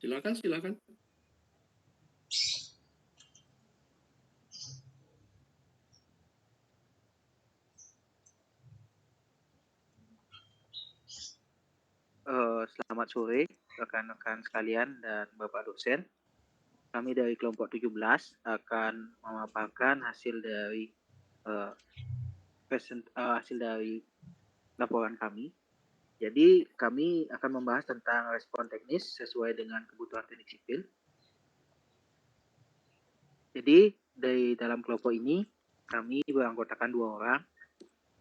Silakan. Selamat sore rekan-rekan sekalian dan Bapak dosen. Kami dari kelompok 17 akan memaparkan hasil dari laporan kami. Jadi kami akan membahas tentang respon teknis sesuai dengan kebutuhan teknik sipil. Jadi dari dalam kelompok ini kami beranggotakan 2 orang.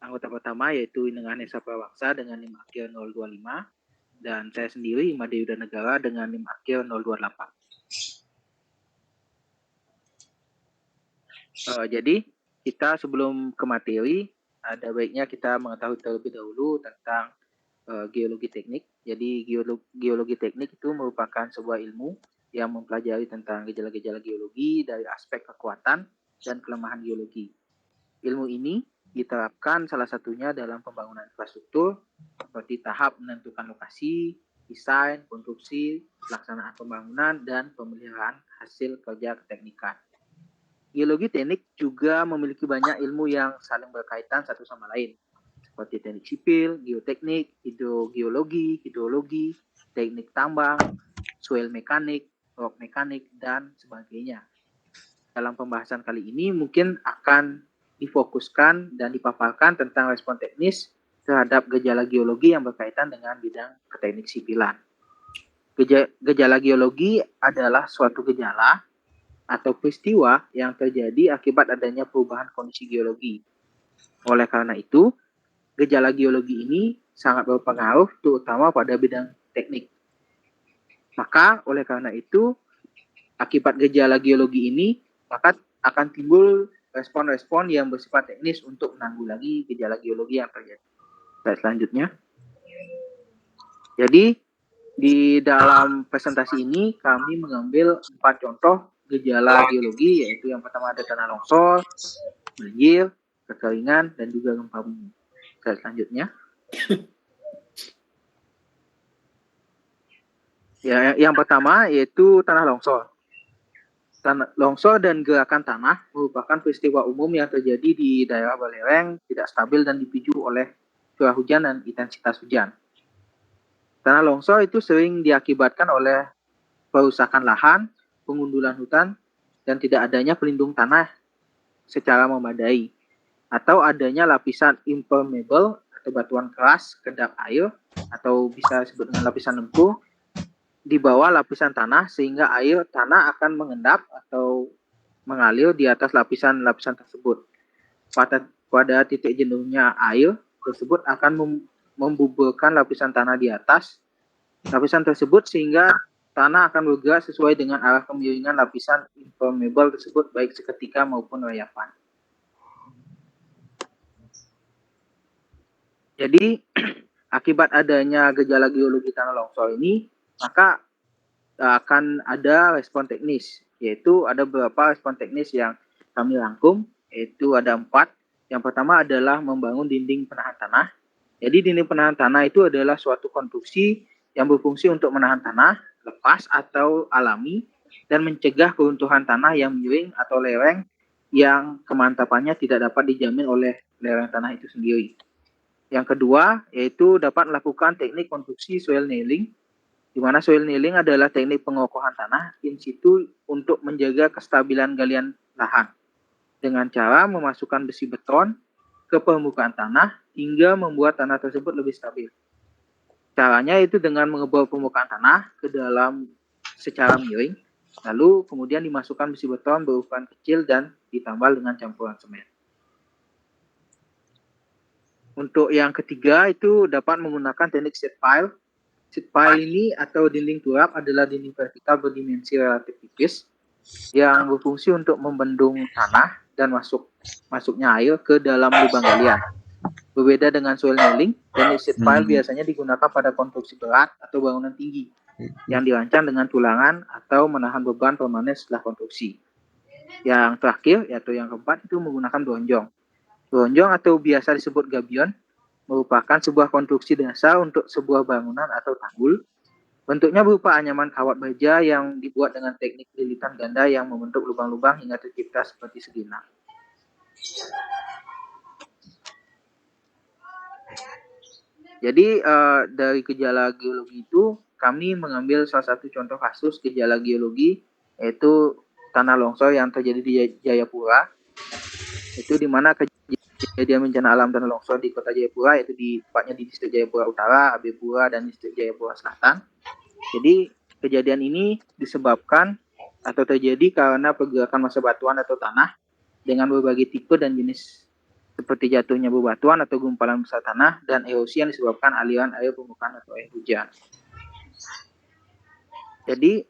Anggota pertama yaitu Inengan Esa Prawangsa dengan NIM akhir 025 dan saya sendiri Imade Yuda Negara dengan NIM akhir 028. Jadi kita sebelum ke materi ada baiknya kita mengetahui terlebih dahulu tentang geologi teknik. Jadi geologi teknik itu merupakan sebuah ilmu yang mempelajari tentang gejala-gejala geologi dari aspek kekuatan dan kelemahan geologi. Ilmu ini diterapkan salah satunya dalam pembangunan infrastruktur seperti tahap menentukan lokasi, desain, konstruksi, pelaksanaan pembangunan, dan pemeliharaan hasil kerja keteknikan. Geologi teknik juga memiliki banyak ilmu yang saling berkaitan satu sama lain, seperti teknik sipil, geoteknik, hidrogeologi, hidrologi, teknik tambang, soil mekanik, rock mekanik, dan sebagainya. Dalam pembahasan kali ini mungkin akan difokuskan dan dipaparkan tentang respon teknis terhadap gejala geologi yang berkaitan dengan bidang keteknik sipilan. Gejala geologi adalah suatu gejala atau peristiwa yang terjadi akibat adanya perubahan kondisi geologi. Oleh karena itu, gejala geologi ini sangat berpengaruh terutama pada bidang teknik. Maka oleh karena itu, akibat gejala geologi ini, maka akan timbul respon-respon yang bersifat teknis untuk menanggulangi gejala geologi yang terjadi. Slide selanjutnya. Jadi, di dalam presentasi ini kami mengambil 4 contoh gejala geologi, yaitu yang pertama ada tanah longsor, banjir, kekeringan, dan juga gempa bumi. Slide selanjutnya. Ya, yang pertama yaitu tanah longsor. Longsor dan gerakan tanah merupakan peristiwa umum yang terjadi di daerah berlereng, tidak stabil dan dipicu oleh curah hujan dan intensitas hujan. Tanah longsor itu sering diakibatkan oleh perusakan lahan, pengundulan hutan, dan tidak adanya pelindung tanah secara memadai, atau adanya lapisan impermeable atau batuan keras kedap air, atau bisa disebut dengan lapisan lembu, di bawah lapisan tanah sehingga air tanah akan mengendap atau mengalir di atas lapisan-lapisan tersebut. Pada titik jenuhnya air tersebut akan membuburkan lapisan tanah di atas lapisan tersebut sehingga tanah akan bergerak sesuai dengan arah kemiringan lapisan impermeable tersebut baik seketika maupun reyapan. Jadi akibat adanya gejala geologi tanah longsor ini, maka akan ada respon teknis, yaitu ada beberapa respon teknis yang kami rangkum, yaitu ada 4. Yang pertama adalah membangun dinding penahan tanah. Jadi dinding penahan tanah itu adalah suatu konstruksi yang berfungsi untuk menahan tanah lepas atau alami dan mencegah keruntuhan tanah yang miring atau lereng yang kemantapannya tidak dapat dijamin oleh lereng tanah itu sendiri. Yang kedua yaitu dapat melakukan teknik konstruksi soil nailing, di mana soil nailing adalah teknik pengokohan tanah in situ untuk menjaga kestabilan galian lahan dengan cara memasukkan besi beton ke permukaan tanah hingga membuat tanah tersebut lebih stabil. Caranya itu dengan mengebor permukaan tanah ke dalam secara miring, lalu kemudian dimasukkan besi beton berukuran kecil dan ditambal dengan campuran semen. Untuk yang ketiga itu dapat menggunakan teknik sheet pile. Sheet pile ini atau dinding turap adalah dinding vertikal berdimensi relatif tipis yang berfungsi untuk membendung tanah dan masuknya air ke dalam lubang galian. Berbeda dengan soil nailing, teknik sheet pile biasanya digunakan pada konstruksi berat atau bangunan tinggi yang dirancang dengan tulangan atau menahan beban permanen setelah konstruksi. Yang terakhir, yaitu yang keempat, itu menggunakan bronjong. Bronjong atau biasa disebut gabion merupakan sebuah konstruksi dasar untuk sebuah bangunan atau tanggul Bentuknya berupa anyaman kawat baja yang dibuat dengan teknik lilitan ganda yang membentuk lubang-lubang hingga tercipta seperti segina. Jadi dari gejala geologi itu kami mengambil salah satu contoh kasus gejala geologi, yaitu tanah longsor yang terjadi di Jayapura. Itu di mana kejadian bencana alam tanah longsor di kota Jayapura, yaitu tepatnya di distrik Jayapura Utara, Abipura, dan distrik Jayapura Selatan. Jadi kejadian ini disebabkan atau terjadi karena pergerakan massa batuan atau tanah dengan berbagai tipe dan jenis seperti jatuhnya bebatuan atau gumpalan besar tanah dan erosi yang disebabkan aliran air permukaan atau air hujan. Jadi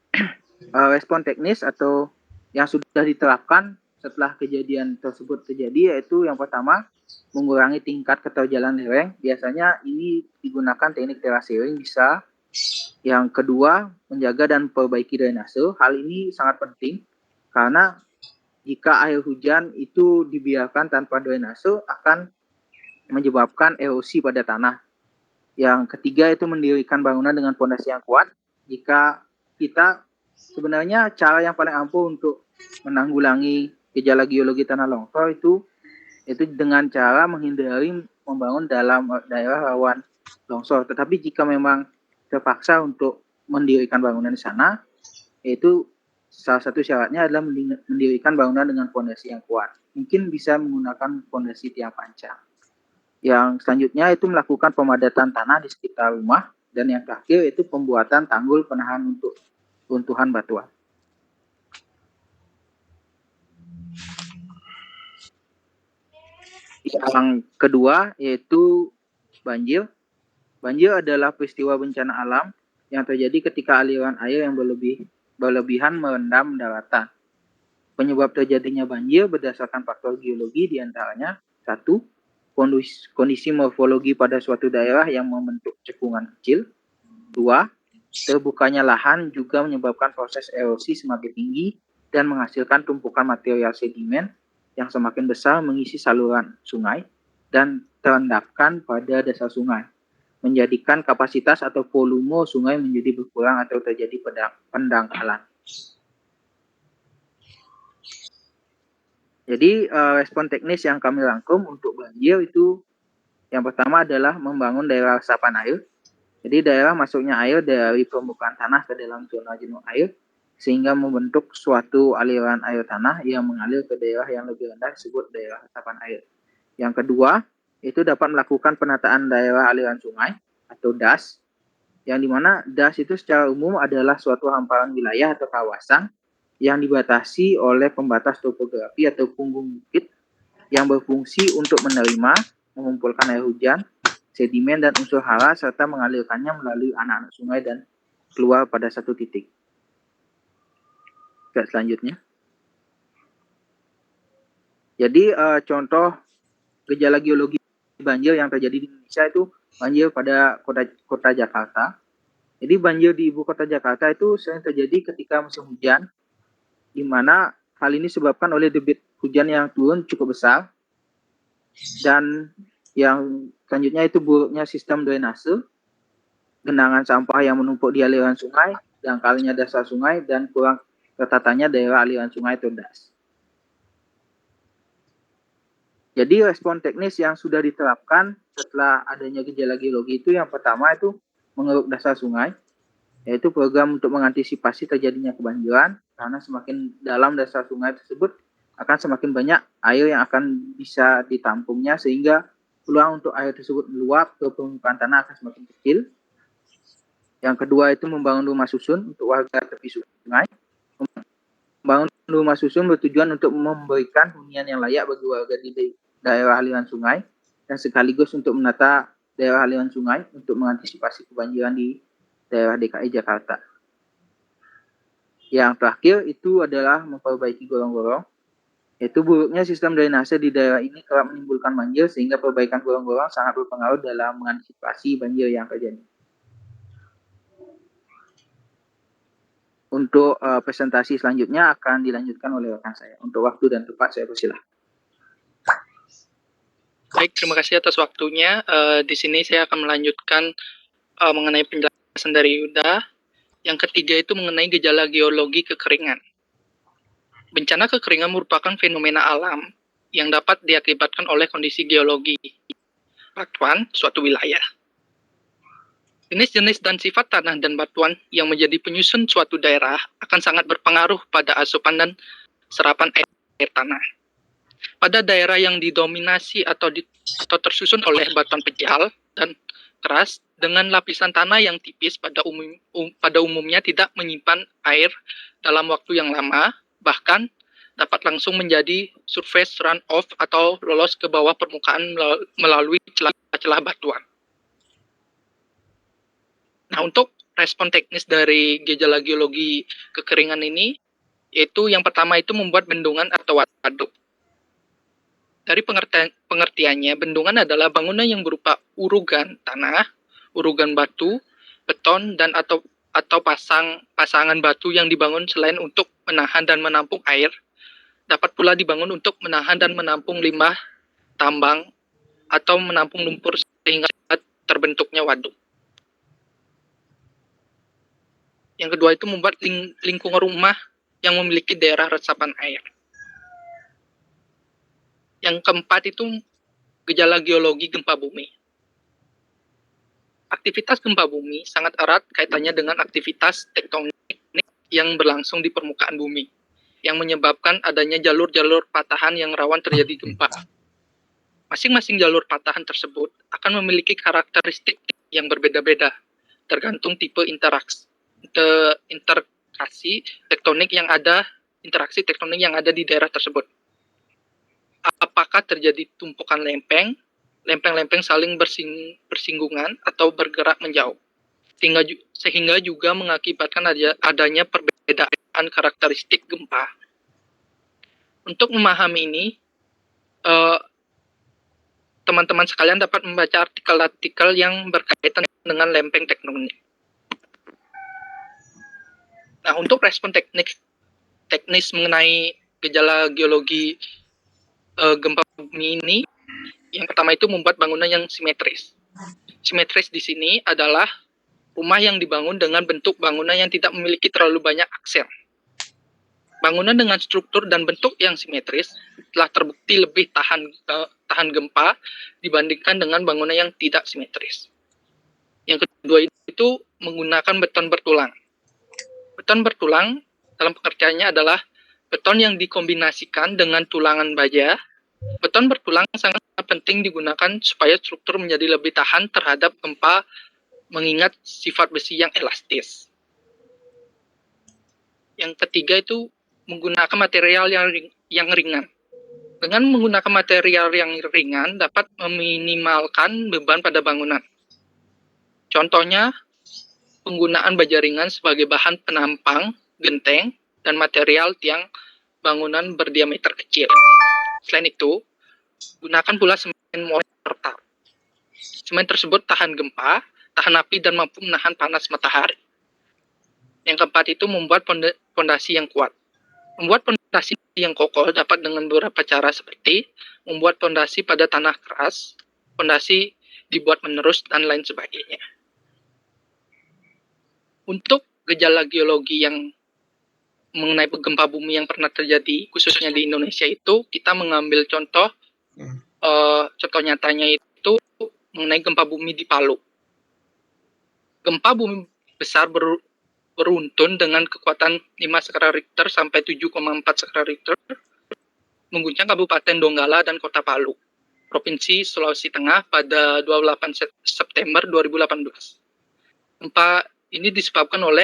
respon teknis atau yang sudah diterapkan setelah kejadian tersebut terjadi yaitu yang pertama mengurangi tingkat keterjalan lereng. Biasanya ini digunakan teknik terasering bisa. Yang kedua, menjaga dan perbaiki drainase. Hal ini sangat penting karena jika air hujan itu dibiarkan tanpa drainase akan menyebabkan erosi pada tanah. Yang ketiga itu mendirikan bangunan dengan fondasi yang kuat. Jika kita sebenarnya cara yang paling ampuh untuk menanggulangi gejala geologi tanah longsor itu dengan cara menghindari membangun dalam daerah rawan longsor. Tetapi jika memang terpaksa untuk mendirikan bangunan di sana, yaitu salah satu syaratnya adalah mendirikan bangunan dengan fondasi yang kuat. Mungkin bisa menggunakan fondasi tiang panjang. Yang selanjutnya itu melakukan pemadatan tanah di sekitar rumah, dan yang terakhir itu pembuatan tanggul penahan untuk runtuhan batuan. Yang kedua yaitu banjir. Banjir adalah peristiwa bencana alam yang terjadi ketika aliran air yang berlebihan merendam daratan. Penyebab terjadinya banjir berdasarkan faktor geologi diantaranya 1. Kondisi morfologi pada suatu daerah yang membentuk cekungan kecil. 2. Terbukanya lahan juga menyebabkan proses erosi semakin tinggi dan menghasilkan tumpukan material sedimen yang semakin besar mengisi saluran sungai dan terendapkan pada dasar sungai, menjadikan kapasitas atau volume sungai menjadi berkurang atau terjadi pendangkalan. Jadi respon teknis yang kami rangkum untuk banjir itu yang pertama adalah membangun daerah resapan air. Jadi daerah masuknya air dari permukaan tanah ke dalam zona jenuh air sehingga membentuk suatu aliran air tanah yang mengalir ke daerah yang lebih rendah disebut daerah resapan air. Yang kedua, itu dapat melakukan penataan daerah aliran sungai atau DAS, yang dimana DAS itu secara umum adalah suatu hamparan wilayah atau kawasan yang dibatasi oleh pembatas topografi atau punggung bukit yang berfungsi untuk menerima, mengumpulkan air hujan, sedimen dan unsur hara serta mengalirkannya melalui anak-anak sungai dan keluar pada satu titik. Slide selanjutnya. Jadi contoh gejala geologi banjir yang terjadi di Indonesia itu banjir pada kota Jakarta. Jadi banjir di ibu kota Jakarta itu sering terjadi ketika musim hujan, di mana hal ini disebabkan oleh debit hujan yang turun cukup besar, dan yang selanjutnya itu buruknya sistem drainase, genangan sampah yang menumpuk di aliran sungai, dangkalnya dasar sungai, dan kurang tertatanya daerah aliran sungai atau DAS. Jadi respon teknis yang sudah diterapkan setelah adanya gejala geologi itu yang pertama itu mengeruk dasar sungai, yaitu program untuk mengantisipasi terjadinya kebanjiran, karena semakin dalam dasar sungai tersebut akan semakin banyak air yang akan bisa ditampungnya sehingga peluang untuk air tersebut meluap ke permukaan tanah akan semakin kecil. Yang kedua itu membangun rumah susun untuk warga tepi sungai. Membangun rumah susun bertujuan untuk memberikan hunian yang layak bagi warga di daerah aliran sungai dan sekaligus untuk menata daerah aliran sungai untuk mengantisipasi kebanjiran di daerah DKI Jakarta. Yang terakhir itu adalah memperbaiki gorong-gorong, yaitu buruknya sistem drainase di daerah ini kerap menimbulkan banjir sehingga perbaikan gorong-gorong sangat berpengaruh dalam mengantisipasi banjir yang terjadi. Untuk presentasi selanjutnya akan dilanjutkan oleh rekan saya. Untuk waktu dan tempat saya persilahkan. Baik, terima kasih atas waktunya. Di sini saya akan melanjutkan mengenai penjelasan dari Yuda. Yang ketiga itu mengenai gejala geologi kekeringan. Bencana kekeringan merupakan fenomena alam yang dapat diakibatkan oleh kondisi geologi batuan suatu wilayah. Jenis-jenis dan sifat tanah dan batuan yang menjadi penyusun suatu daerah akan sangat berpengaruh pada asupan dan serapan air tanah. Pada daerah yang didominasi atau tersusun oleh batuan pejal dan keras dengan lapisan tanah yang tipis pada umumnya tidak menyimpan air dalam waktu yang lama, bahkan dapat langsung menjadi surface runoff atau lolos ke bawah permukaan melalui celah-celah batuan. Nah, untuk respon teknis dari gejala geologi kekeringan ini, yaitu yang pertama itu membuat bendungan atau waduk. Dari pengertiannya, bendungan adalah bangunan yang berupa urugan tanah, urugan batu, beton, dan atau pasangan batu yang dibangun selain untuk menahan dan menampung air, dapat pula dibangun untuk menahan dan menampung limbah tambang atau menampung lumpur sehingga terbentuknya waduk. Yang kedua itu membuat lingkungan rumah yang memiliki daerah resapan air. Yang keempat itu gejala geologi gempa bumi. Aktivitas gempa bumi sangat erat kaitannya dengan aktivitas tektonik yang berlangsung di permukaan bumi, yang menyebabkan adanya jalur-jalur patahan yang rawan terjadi gempa. Masing-masing jalur patahan tersebut akan memiliki karakteristik yang berbeda-beda, tergantung tipe interaksi tektonik yang ada di daerah tersebut. Apakah terjadi tumpukan lempeng-lempeng saling bersinggungan atau bergerak menjauh, sehingga juga mengakibatkan adanya perbedaan karakteristik gempa. Untuk memahami ini, teman-teman sekalian dapat membaca artikel-artikel yang berkaitan dengan lempeng tektonik. Nah, untuk respon teknis mengenai gejala geologi gempa bumi ini, yang pertama itu membuat bangunan yang simetris. Simetris di sini adalah rumah yang dibangun dengan bentuk bangunan yang tidak memiliki terlalu banyak aksen. Bangunan dengan struktur dan bentuk yang simetris telah terbukti lebih tahan gempa dibandingkan dengan bangunan yang tidak simetris. Yang kedua itu menggunakan beton bertulang. Beton bertulang dalam pengertiannya adalah beton yang dikombinasikan dengan tulangan baja. Beton bertulang sangat penting digunakan supaya struktur menjadi lebih tahan terhadap gempa mengingat sifat besi yang elastis. Yang ketiga itu menggunakan material yang ringan. Dengan menggunakan material yang ringan dapat meminimalkan beban pada bangunan. Contohnya, penggunaan baja ringan sebagai bahan penampang, genteng, dan material tiang bangunan berdiameter kecil. Selain itu, gunakan pula semen mortar. Semen tersebut tahan gempa, tahan api, dan mampu menahan panas matahari. Yang keempat itu membuat fondasi yang kuat. Membuat fondasi yang kokoh dapat dengan beberapa cara seperti membuat fondasi pada tanah keras, fondasi dibuat menerus, dan lain sebagainya. Untuk gejala geologi yang mengenai gempa bumi yang pernah terjadi, khususnya di Indonesia itu, kita mengambil contoh nyatanya itu mengenai gempa bumi di Palu. Gempa bumi besar beruntun dengan kekuatan 5 skala Richter sampai 7,4 skala Richter mengguncang Kabupaten Donggala dan Kota Palu, Provinsi Sulawesi Tengah pada 28 September 2018. Gempa ini disebabkan oleh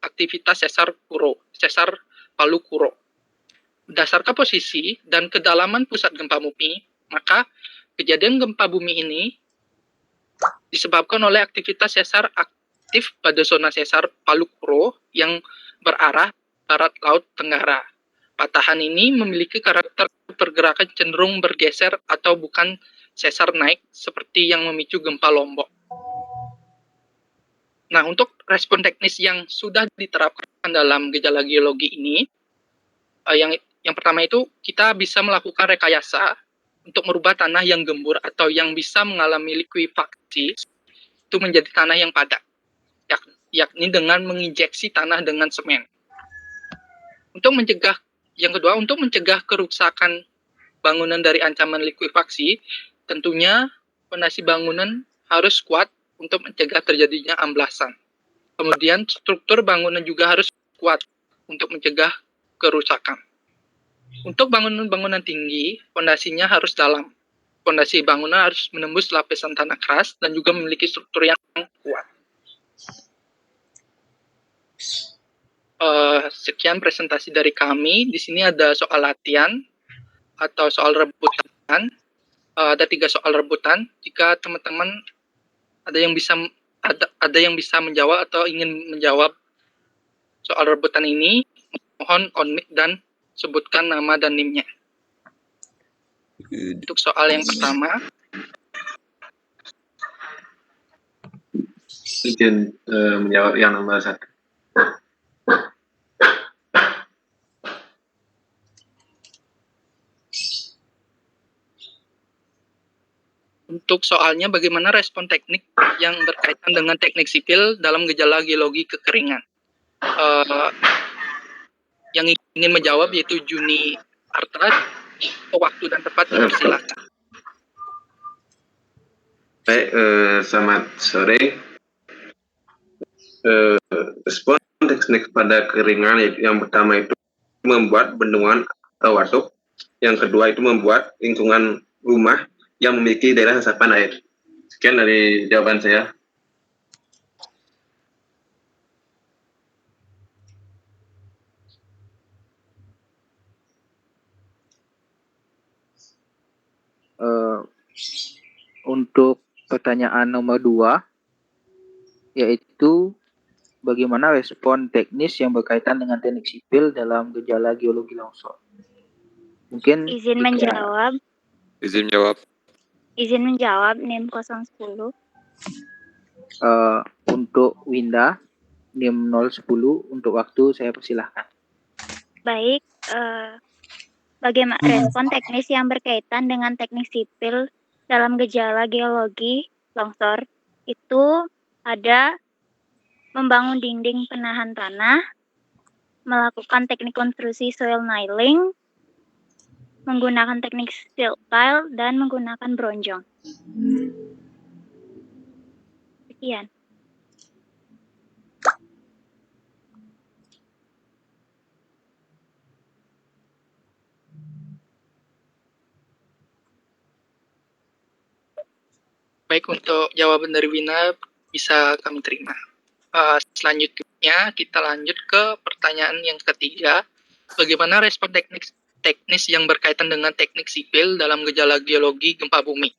aktivitas sesar Palu Kuro. Berdasarkan posisi dan kedalaman pusat gempa bumi, maka kejadian gempa bumi ini disebabkan oleh aktivitas sesar aktif pada zona sesar Palu Kuro yang berarah barat laut tenggara. Patahan ini memiliki karakter pergerakan cenderung bergeser atau bukan sesar naik seperti yang memicu gempa Lombok. Nah, untuk respon teknis yang sudah diterapkan dalam gejala geologi ini, yang pertama itu kita bisa melakukan rekayasa untuk merubah tanah yang gembur atau yang bisa mengalami likuifaksi itu menjadi tanah yang padat. yakni dengan menginjeksi tanah dengan semen. Yang kedua, untuk mencegah kerusakan bangunan dari ancaman likuifaksi, tentunya fondasi bangunan harus kuat untuk mencegah terjadinya amblasan. Kemudian struktur bangunan juga harus kuat untuk mencegah kerusakan. Untuk bangunan-bangunan tinggi, fondasinya harus dalam. Fondasi bangunan harus menembus lapisan tanah keras dan juga memiliki struktur yang kuat. Sekian presentasi dari kami. Di sini ada soal latihan atau soal rebutan. Ada 3 soal rebutan. Jika teman-teman ada yang bisa menjawab atau ingin menjawab soal rebutan ini, mohon on mic dan sebutkan nama dan NIM-nya. Untuk soal yang pertama, izin menjawab yang nomor 1. untuk soalnya bagaimana respon teknik yang berkaitan dengan teknik sipil dalam gejala geologi kekeringan. Yang ingin menjawab yaitu Juni Arta. Waktu dan tempat dipersilakan. Baik, selamat sore. Respon teknik pada kekeringan yang pertama itu membuat bendungan atau waduk. Yang kedua itu membuat lingkungan rumah yang memiliki daerah resapan air. Sekian dari jawaban saya. Untuk pertanyaan nomor 2, yaitu bagaimana respon teknis yang berkaitan dengan teknik sipil dalam gejala geologi longsor. Mungkin Izin menjawab. Izin menjawab. Izin menjawab NIM 010. Untuk Winda NIM 010 untuk waktu saya persilahkan. Baik, bagaimana respon teknis yang berkaitan dengan teknik sipil dalam gejala geologi longsor itu ada membangun dinding penahan tanah, melakukan teknik konstruksi soil nailing, menggunakan teknik silt tile, dan menggunakan bronjong. Sekian. Baik, untuk jawaban dari Wina bisa kami terima. Selanjutnya kita lanjut ke pertanyaan yang ketiga. Bagaimana respon teknis yang berkaitan dengan teknik sipil dalam gejala geologi gempa bumi?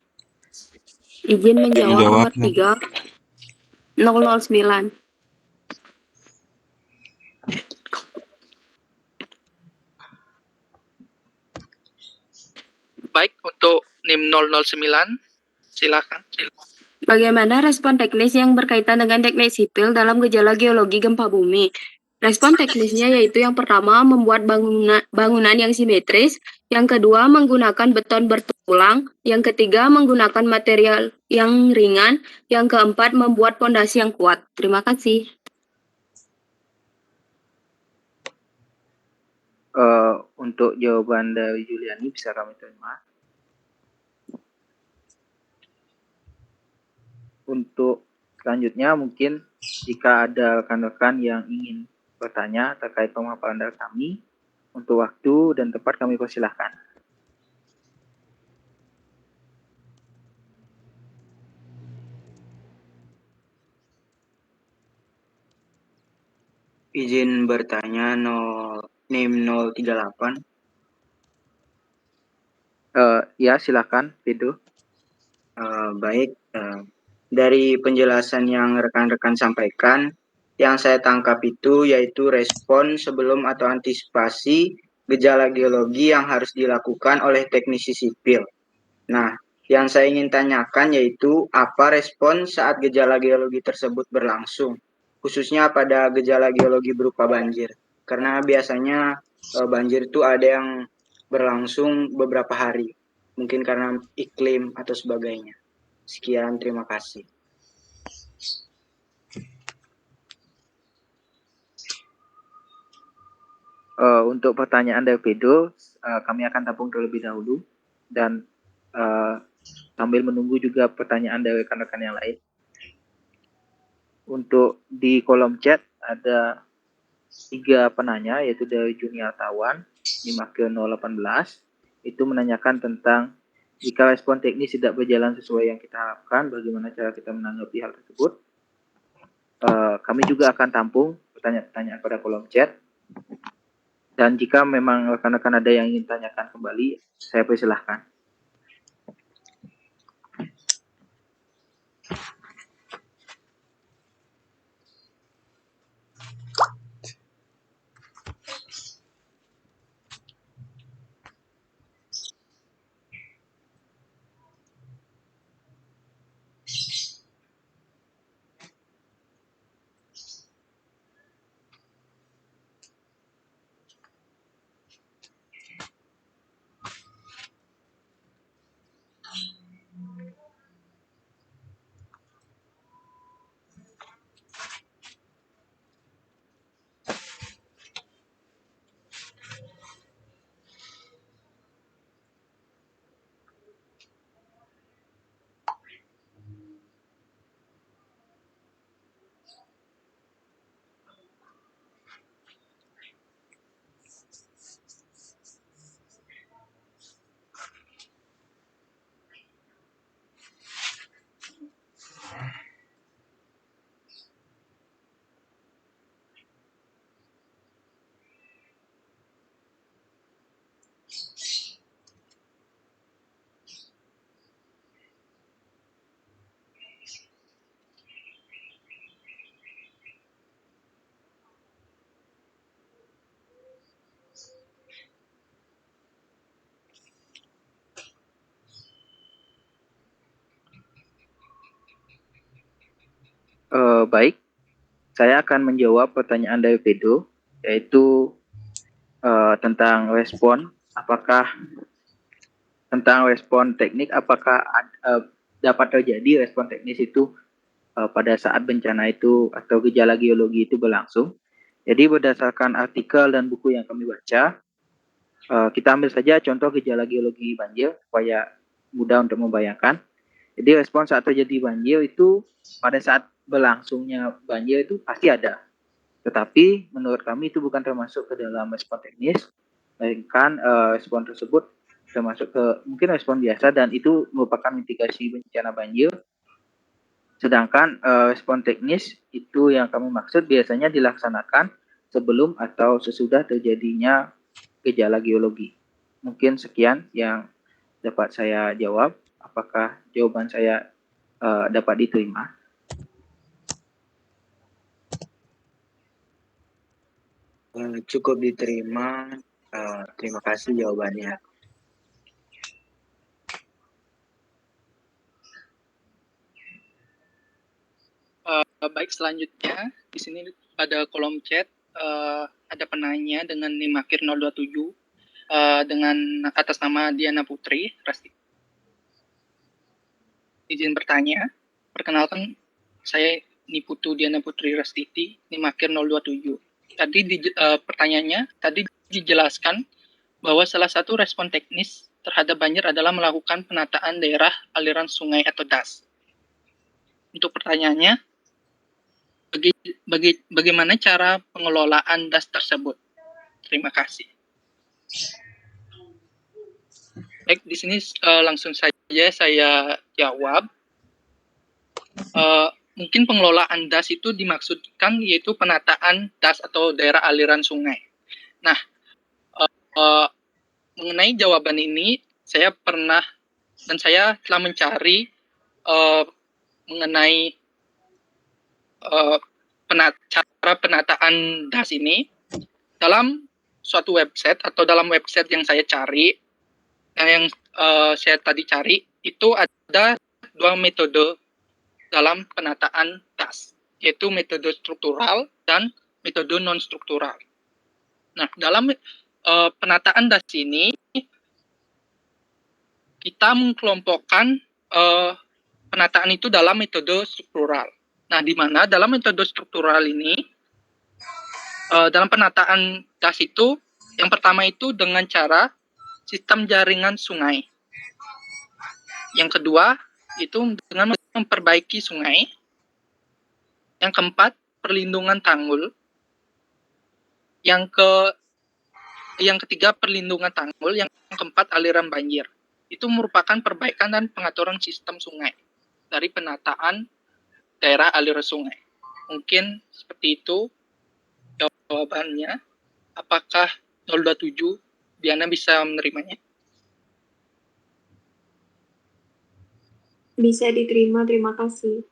Izin menjawab nomor 3 009. Baik, untuk NIM 009, silakan. Bagaimana respon teknis yang berkaitan dengan teknik sipil dalam gejala geologi gempa bumi? Respon teknisnya yaitu yang pertama membuat bangunan yang simetris, yang kedua menggunakan beton bertulang, yang ketiga menggunakan material yang ringan, yang keempat membuat fondasi yang kuat. Terima kasih. Untuk jawaban dari Juliani bisa kami terima. Untuk selanjutnya mungkin jika ada rekan-rekan yang ingin bertanya terkait pemaparan dari kami, untuk waktu dan tempat kami persilahkan. Izin bertanya NIM 038. Ya, silakan, Pedro. Baik, dari penjelasan yang rekan-rekan sampaikan, yang saya tangkap itu yaitu respon sebelum atau antisipasi gejala geologi yang harus dilakukan oleh teknisi sipil. Nah, yang saya ingin tanyakan yaitu apa respon saat gejala geologi tersebut berlangsung, khususnya pada gejala geologi berupa banjir. Karena biasanya banjir itu ada yang berlangsung beberapa hari, mungkin karena iklim atau sebagainya. Sekian, terima kasih. Untuk pertanyaan dari Pedro, kami akan tampung terlebih dahulu dan sambil menunggu juga pertanyaan dari rekan-rekan yang lain. Untuk di kolom chat ada 3 penanya, yaitu dari Junior Tawan, Nimakil 018, itu menanyakan tentang jika respon teknis tidak berjalan sesuai yang kita harapkan, bagaimana cara kita menanggapi hal tersebut. Kami juga akan tampung pertanyaan-pertanyaan pada kolom chat. Dan jika memang rekan-rekan ada yang ingin tanyakan kembali, saya persilahkan. Baik, saya akan menjawab pertanyaan dari Pedro, yaitu tentang respon, teknik, apakah dapat terjadi respon teknis itu pada saat bencana itu atau gejala geologi itu berlangsung. Jadi berdasarkan artikel dan buku yang kami baca, kita ambil saja contoh gejala geologi banjir supaya mudah untuk membayangkan. Jadi respon saat terjadi banjir itu pada saat berlangsungnya banjir itu pasti ada. Tetapi menurut kami itu bukan termasuk ke dalam respon teknis, melainkan respon tersebut termasuk ke mungkin respon biasa dan itu merupakan mitigasi bencana banjir. Sedangkan respon teknis itu yang kami maksud biasanya dilaksanakan sebelum atau sesudah terjadinya gejala geologi. Mungkin sekian yang dapat saya jawab. Apakah jawaban saya dapat diterima? Cukup diterima. Terima kasih jawabannya. Baik, selanjutnya di sini pada kolom chat ada penanya dengan Nimakir 027 dengan atas nama Diana Putri Rastiti. Izin bertanya, perkenalkan saya Niputu Diana Putri Rastiti, Nimakir 027. Tadi pertanyaannya tadi dijelaskan bahwa salah satu respon teknis terhadap banjir adalah melakukan penataan daerah aliran sungai atau DAS. Untuk pertanyaannya, bagaimana cara pengelolaan DAS tersebut? Terima kasih. Baik, di sini langsung saja saya jawab. Mungkin pengelolaan DAS itu dimaksudkan yaitu penataan DAS atau daerah aliran sungai. Nah, mengenai jawaban ini, saya pernah dan saya telah mencari mengenai cara penataan DAS ini dalam suatu website atau dalam website yang saya cari, yang saya tadi cari itu ada 2 metode dalam penataan DAS, yaitu metode struktural dan metode non-struktural. Nah, dalam penataan DAS ini kita mengkelompokkan penataan itu dalam metode struktural. Nah, di mana dalam metode struktural ini dalam penataan DAS itu Yang pertama itu dengan cara sistem jaringan sungai. Yang kedua itu dengan memperbaiki sungai. Yang keempat, perlindungan tanggul. Yang ketiga, perlindungan tanggul. Yang keempat, aliran banjir. Itu merupakan perbaikan dan pengaturan sistem sungai dari penataan daerah aliran sungai. Mungkin seperti itu jawabannya. Apakah 027 Diana bisa menerimanya? Bisa diterima, terima kasih.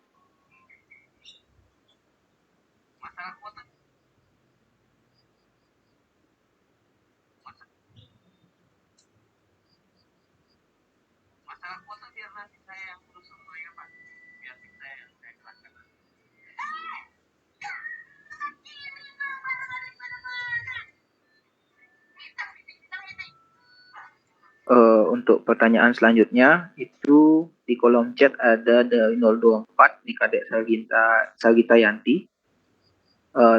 Untuk pertanyaan selanjutnya itu di kolom chat ada dari 024 di Kadek Sagita Yanti.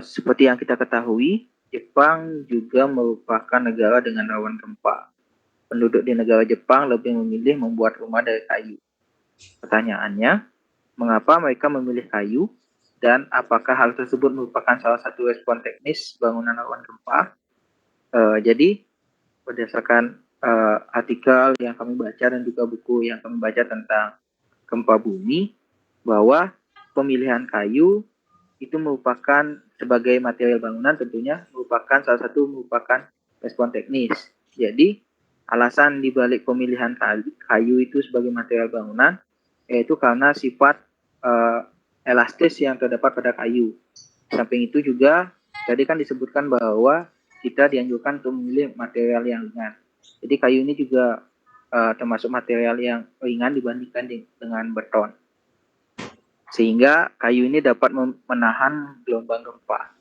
Seperti yang kita ketahui, Jepang juga merupakan negara dengan rawan gempa. Penduduk di negara Jepang lebih memilih membuat rumah dari kayu. Pertanyaannya, mengapa mereka memilih kayu dan apakah hal tersebut merupakan salah satu respon teknis bangunan rawan gempa? Jadi berdasarkan artikel yang kami baca dan juga buku yang kami baca tentang gempa bumi, bahwa pemilihan kayu itu merupakan sebagai material bangunan tentunya merupakan salah satu respon teknis. Jadi alasan dibalik pemilihan kayu itu sebagai material bangunan yaitu karena sifat elastis yang terdapat pada kayu. Samping itu juga tadi kan disebutkan bahwa kita dianjurkan untuk memilih material yang ringan. Jadi kayu ini juga termasuk material yang ringan dibandingkan dengan beton. Sehingga kayu ini dapat menahan gelombang gempa.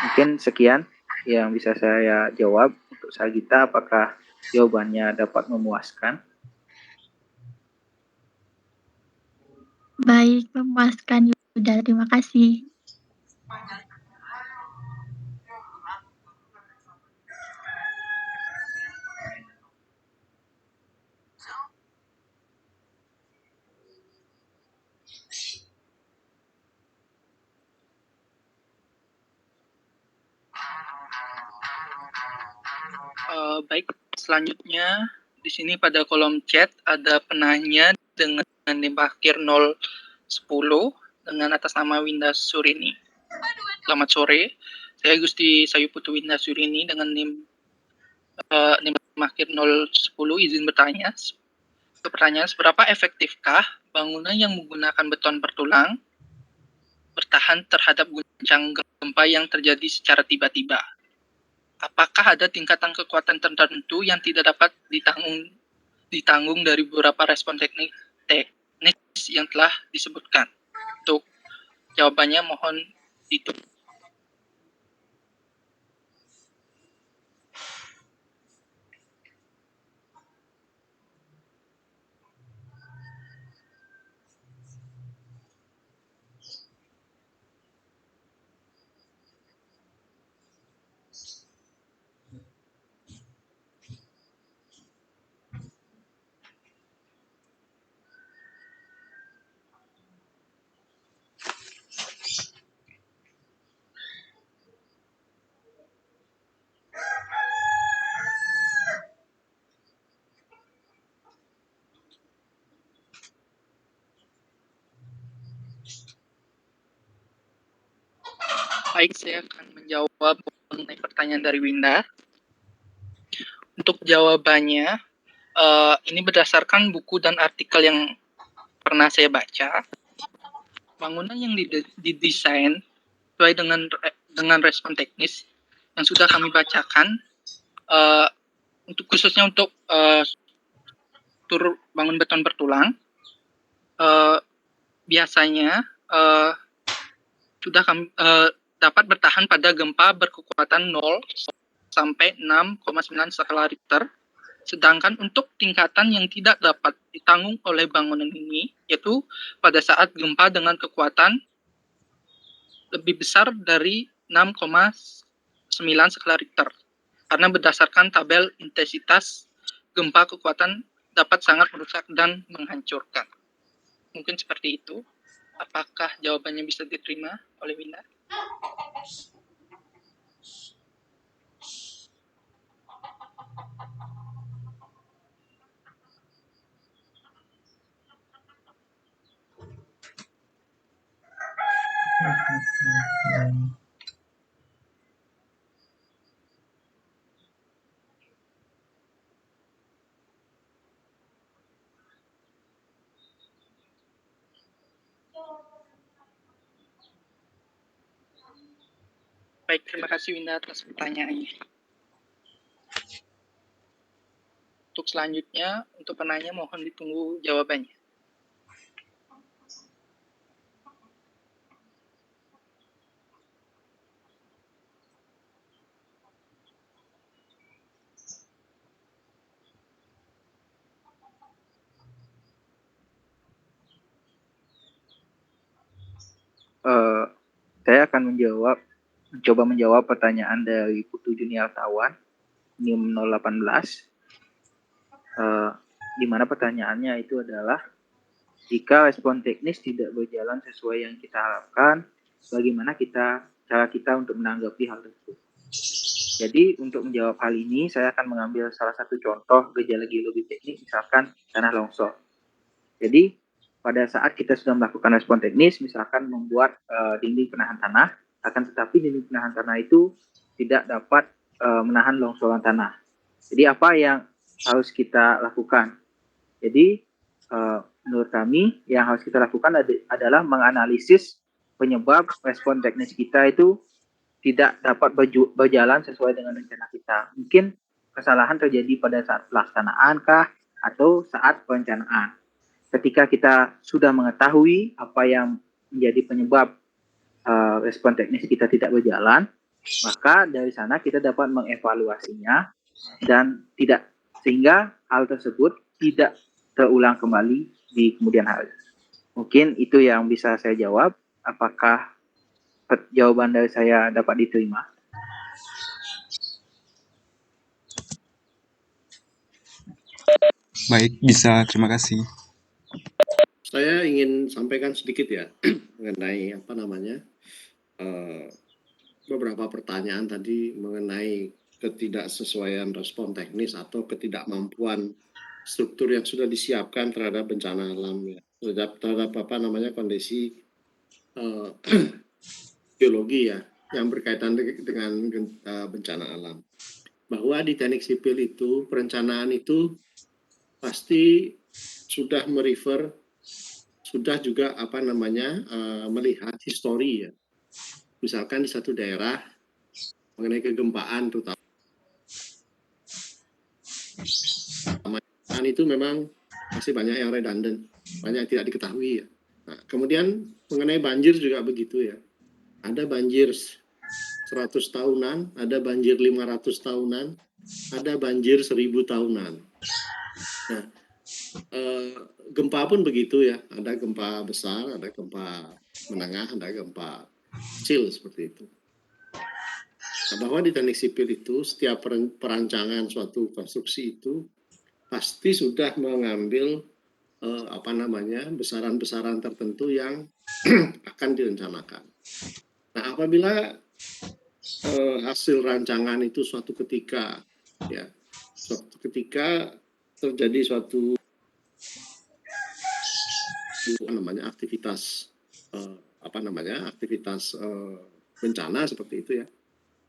Mungkin sekian yang bisa saya jawab untuk Sagita. Apakah jawabannya dapat memuaskan? Baik, memuaskan Yuda. Terima kasih. Baik, selanjutnya di sini pada kolom chat ada penanya dengan NIM akhir 010 dengan atas nama Winda Surini. Selamat sore, saya Gusti Sayuputu Winda Surini dengan NIM akhir 010 izin bertanya. Pertanyaan, seberapa efektifkah bangunan yang menggunakan beton bertulang bertahan terhadap guncang gempa yang terjadi secara tiba-tiba? Apakah ada tingkatan kekuatan tertentu yang tidak dapat ditanggung dari beberapa respon teknis yang telah disebutkan? Untuk jawabannya mohon ditulis. Baik, saya akan menjawab mengenai pertanyaan dari Winda. Untuk jawabannya, ini berdasarkan buku dan artikel yang pernah saya baca. Bangunan yang didesain sesuai dengan respon teknis yang sudah kami bacakan, khususnya untuk bangun beton bertulang, biasanya sudah kami dapat bertahan pada gempa berkekuatan 0 sampai 6,9 skala Richter. Sedangkan untuk tingkatan yang tidak dapat ditanggung oleh bangunan ini, yaitu pada saat gempa dengan kekuatan lebih besar dari 6,9 skala Richter. karena berdasarkan tabel intensitas gempa kekuatan dapat sangat merusak dan menghancurkan. Mungkin seperti itu. Apakah jawabannya bisa diterima oleh Winda? Baik, terima kasih Winda atas pertanyaannya. Untuk selanjutnya, untuk penanya mohon ditunggu jawabannya. Saya akan mencoba menjawab pertanyaan dari Putu Juniartawan NIM 018, di mana pertanyaannya itu adalah, jika respon teknis tidak berjalan sesuai yang kita harapkan, bagaimana cara kita untuk menanggapi hal tersebut? Jadi untuk menjawab hal ini, saya akan mengambil salah satu contoh gejala geologi teknik, misalkan tanah longsor. Jadi pada saat kita sudah melakukan respon teknis, misalkan membuat dinding penahan tanah, akan tetapi dinding penahan tanah itu tidak dapat menahan longsoran tanah. Jadi apa yang harus kita lakukan? Jadi menurut kami yang harus kita lakukan adalah menganalisis penyebab respon teknis kita itu tidak dapat berjalan sesuai dengan rencana kita. Mungkin kesalahan terjadi pada saat pelaksanaan kah atau saat perencanaan. Ketika kita sudah mengetahui apa yang menjadi penyebab respon teknis kita tidak berjalan, maka dari sana kita dapat mengevaluasinya dan sehingga hal tersebut tidak terulang kembali di kemudian hari. Mungkin itu yang bisa saya jawab. Apakah jawaban dari saya dapat diterima? Baik, bisa. Terima kasih. Saya ingin sampaikan sedikit ya mengenai beberapa pertanyaan tadi mengenai ketidaksesuaian respon teknis atau ketidakmampuan struktur yang sudah disiapkan terhadap bencana alam ya, terhadap kondisi geologi ya yang berkaitan dengan bencana alam. Bahwa di teknik sipil itu perencanaan itu pasti sudah sudah juga melihat histori ya. Misalkan di satu daerah mengenai kegempaan terutama itu memang masih banyak yang redundant, banyak yang tidak diketahui ya. Nah, kemudian mengenai banjir juga begitu ya. Ada banjir 100 tahunan, ada banjir 500 tahunan, ada banjir 1000 tahunan. Nah, gempa pun begitu ya, ada gempa besar, ada gempa menengah, ada gempa kecil seperti itu. Nah, bahwa di teknik sipil itu setiap perancangan suatu konstruksi itu pasti sudah mengambil besaran-besaran tertentu yang akan direncanakan. Nah, apabila hasil rancangan itu suatu ketika terjadi suatu aktivitas bencana seperti itu ya,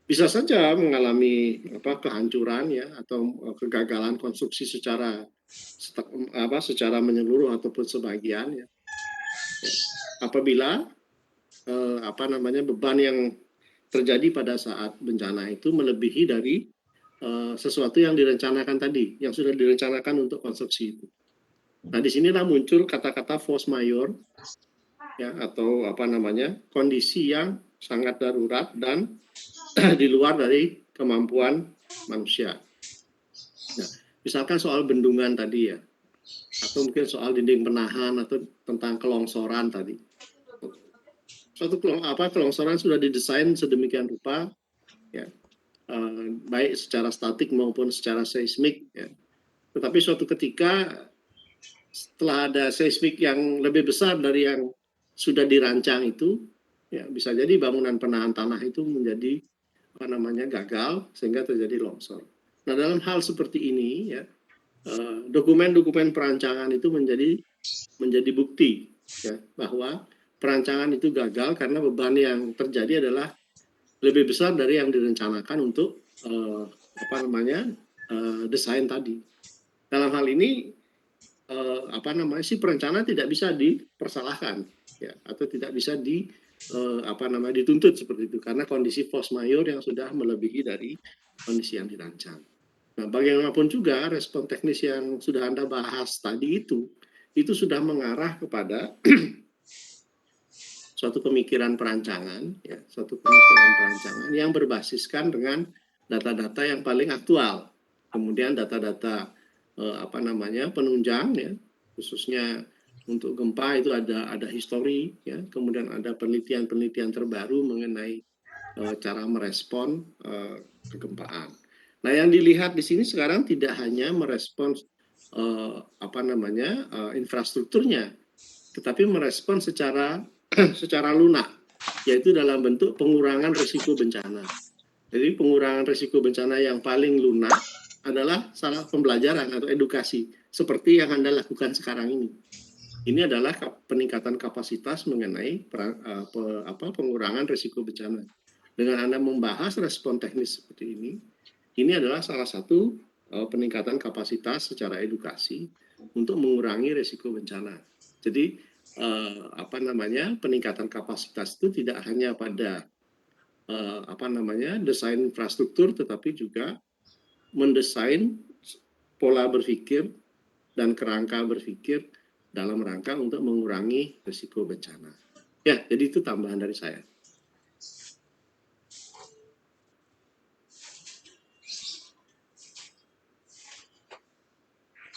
bisa saja mengalami kehancuran ya atau kegagalan konstruksi secara menyeluruh ataupun sebagian ya. Apabila beban yang terjadi pada saat bencana itu melebihi dari sesuatu yang direncanakan tadi, yang sudah direncanakan untuk konstruksi itu. Nah, disinilah muncul kata-kata force majeure ya, atau kondisi yang sangat darurat dan di luar dari kemampuan manusia. Nah, misalkan soal bendungan tadi ya, atau mungkin soal dinding penahan atau tentang kelongsoran tadi. Suatu kelongsoran sudah didesain sedemikian rupa ya, baik secara statik maupun secara seismik ya. Tetapi suatu ketika setelah ada seismik yang lebih besar dari yang sudah dirancang itu, ya bisa jadi bangunan penahan tanah itu menjadi gagal sehingga terjadi longsor. Nah, dalam hal seperti ini ya, dokumen-dokumen perancangan itu menjadi bukti ya bahwa perancangan itu gagal karena beban yang terjadi adalah lebih besar dari yang direncanakan untuk desain tadi. Dalam hal ini si perencana tidak bisa dipersalahkan ya atau tidak bisa dituntut seperti itu karena kondisi force majeure yang sudah melebihi dari kondisi yang dirancang. Nah, bagaimanapun juga respon teknis yang sudah Anda bahas tadi itu sudah mengarah kepada suatu pemikiran perancangan yang berbasiskan dengan data-data yang paling aktual. Kemudian data-data penunjang ya, khususnya untuk gempa itu ada histori ya, kemudian ada penelitian terbaru mengenai cara merespon kegempaan. Nah, yang dilihat di sini sekarang tidak hanya merespon infrastrukturnya, tetapi merespon secara lunak, yaitu dalam bentuk pengurangan risiko bencana. Jadi pengurangan risiko bencana yang paling lunak adalah salah pembelajaran atau edukasi seperti yang Anda lakukan sekarang ini. Ini adalah peningkatan kapasitas mengenai pengurangan risiko bencana. Dengan Anda membahas respon teknis seperti ini adalah salah satu peningkatan kapasitas secara edukasi untuk mengurangi risiko bencana. Jadi peningkatan kapasitas itu tidak hanya pada desain infrastruktur, tetapi juga mendesain pola berpikir dan kerangka berpikir dalam rangka untuk mengurangi risiko bencana. Ya, jadi itu tambahan dari saya.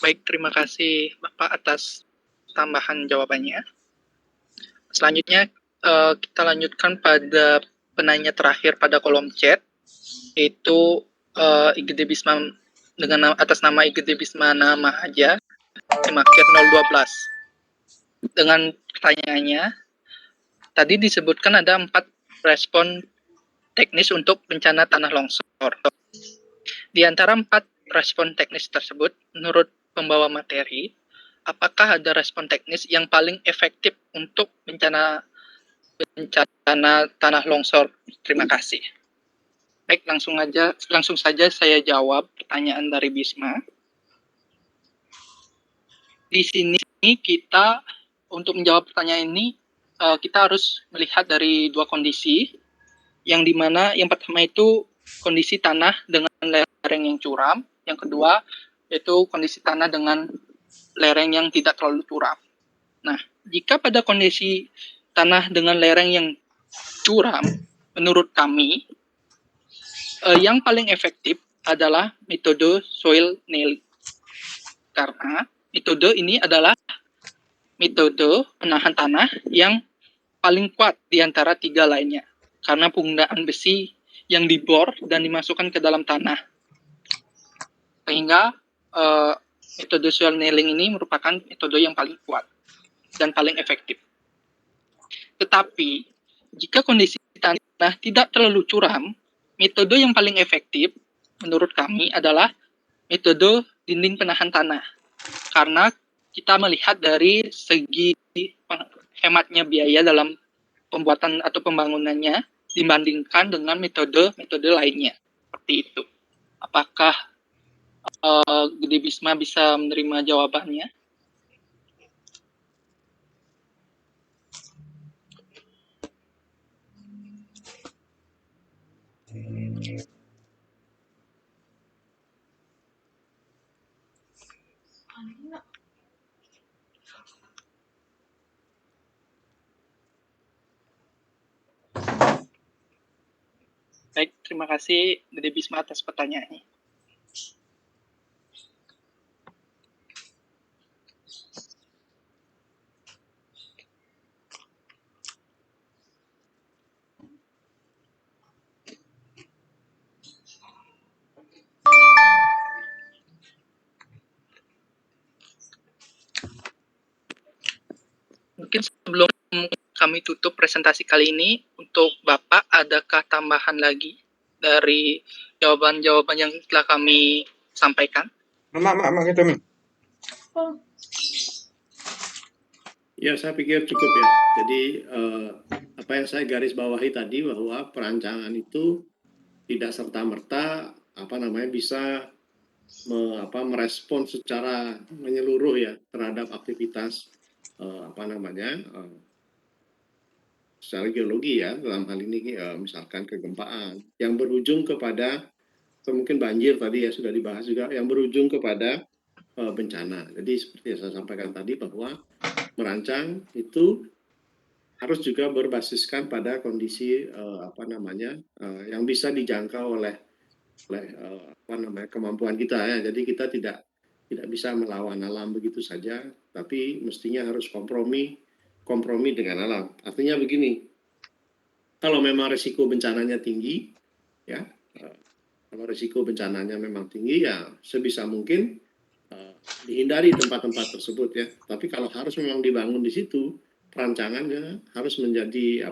Baik, terima kasih Bapak atas tambahan jawabannya. Selanjutnya kita lanjutkan pada penanya terakhir pada kolom chat, yaitu IGD Bisma dengan atas nama IGD Bismana Mahaja, Maker 012. Dengan pertanyaannya, tadi disebutkan ada 4 respon teknis untuk bencana tanah longsor. Di antara 4 respon teknis tersebut, menurut pembawa materi, apakah ada respon teknis yang paling efektif untuk bencana tanah longsor? Terima kasih. Baik, langsung saja saya jawab pertanyaan dari Bisma. Di sini kita untuk menjawab pertanyaan ini kita harus melihat dari 2 kondisi, yang dimana yang pertama itu kondisi tanah dengan lereng yang curam, yang kedua yaitu kondisi tanah dengan lereng yang tidak terlalu curam. Nah, jika pada kondisi tanah dengan lereng yang curam, menurut kami yang paling efektif adalah metode soil nailing. Karena metode ini adalah metode penahan tanah yang paling kuat di antara 3 lainnya. Karena penggunaan besi yang dibor dan dimasukkan ke dalam tanah. Sehingga metode soil nailing ini merupakan metode yang paling kuat dan paling efektif. Tetapi, jika kondisi tanah tidak terlalu curam, metode yang paling efektif menurut kami adalah metode dinding penahan tanah. Karena kita melihat dari segi hematnya biaya dalam pembuatan atau pembangunannya dibandingkan dengan metode lainnya. Seperti itu. Apakah Gede Bisma bisa menerima jawabannya? Baik, terima kasih Gede Bisma atas pertanyaannya. kami tutup presentasi kali ini. Untuk Bapak, adakah tambahan lagi dari jawaban-jawaban yang telah kami sampaikan? Ya, saya pikir cukup ya. Jadi apa yang saya garis bawahi tadi bahwa perancangan itu tidak serta-merta bisa merespon secara menyeluruh ya terhadap aktivitas secara geologi ya, dalam hal ini misalkan kegempaan yang berujung kepada atau mungkin banjir tadi ya sudah dibahas juga, yang berujung kepada bencana. Jadi seperti yang saya sampaikan tadi bahwa merancang itu harus juga berbasiskan pada kondisi yang bisa dijangkau oleh kemampuan kita ya. Jadi kita tidak bisa melawan alam begitu saja, tapi mestinya harus kompromi dengan alam. Artinya begini, kalau memang risiko bencananya tinggi ya, kalau risiko bencananya memang tinggi ya sebisa mungkin dihindari tempat-tempat tersebut ya. Tapi kalau harus memang dibangun di situ, perancangannya harus menjadi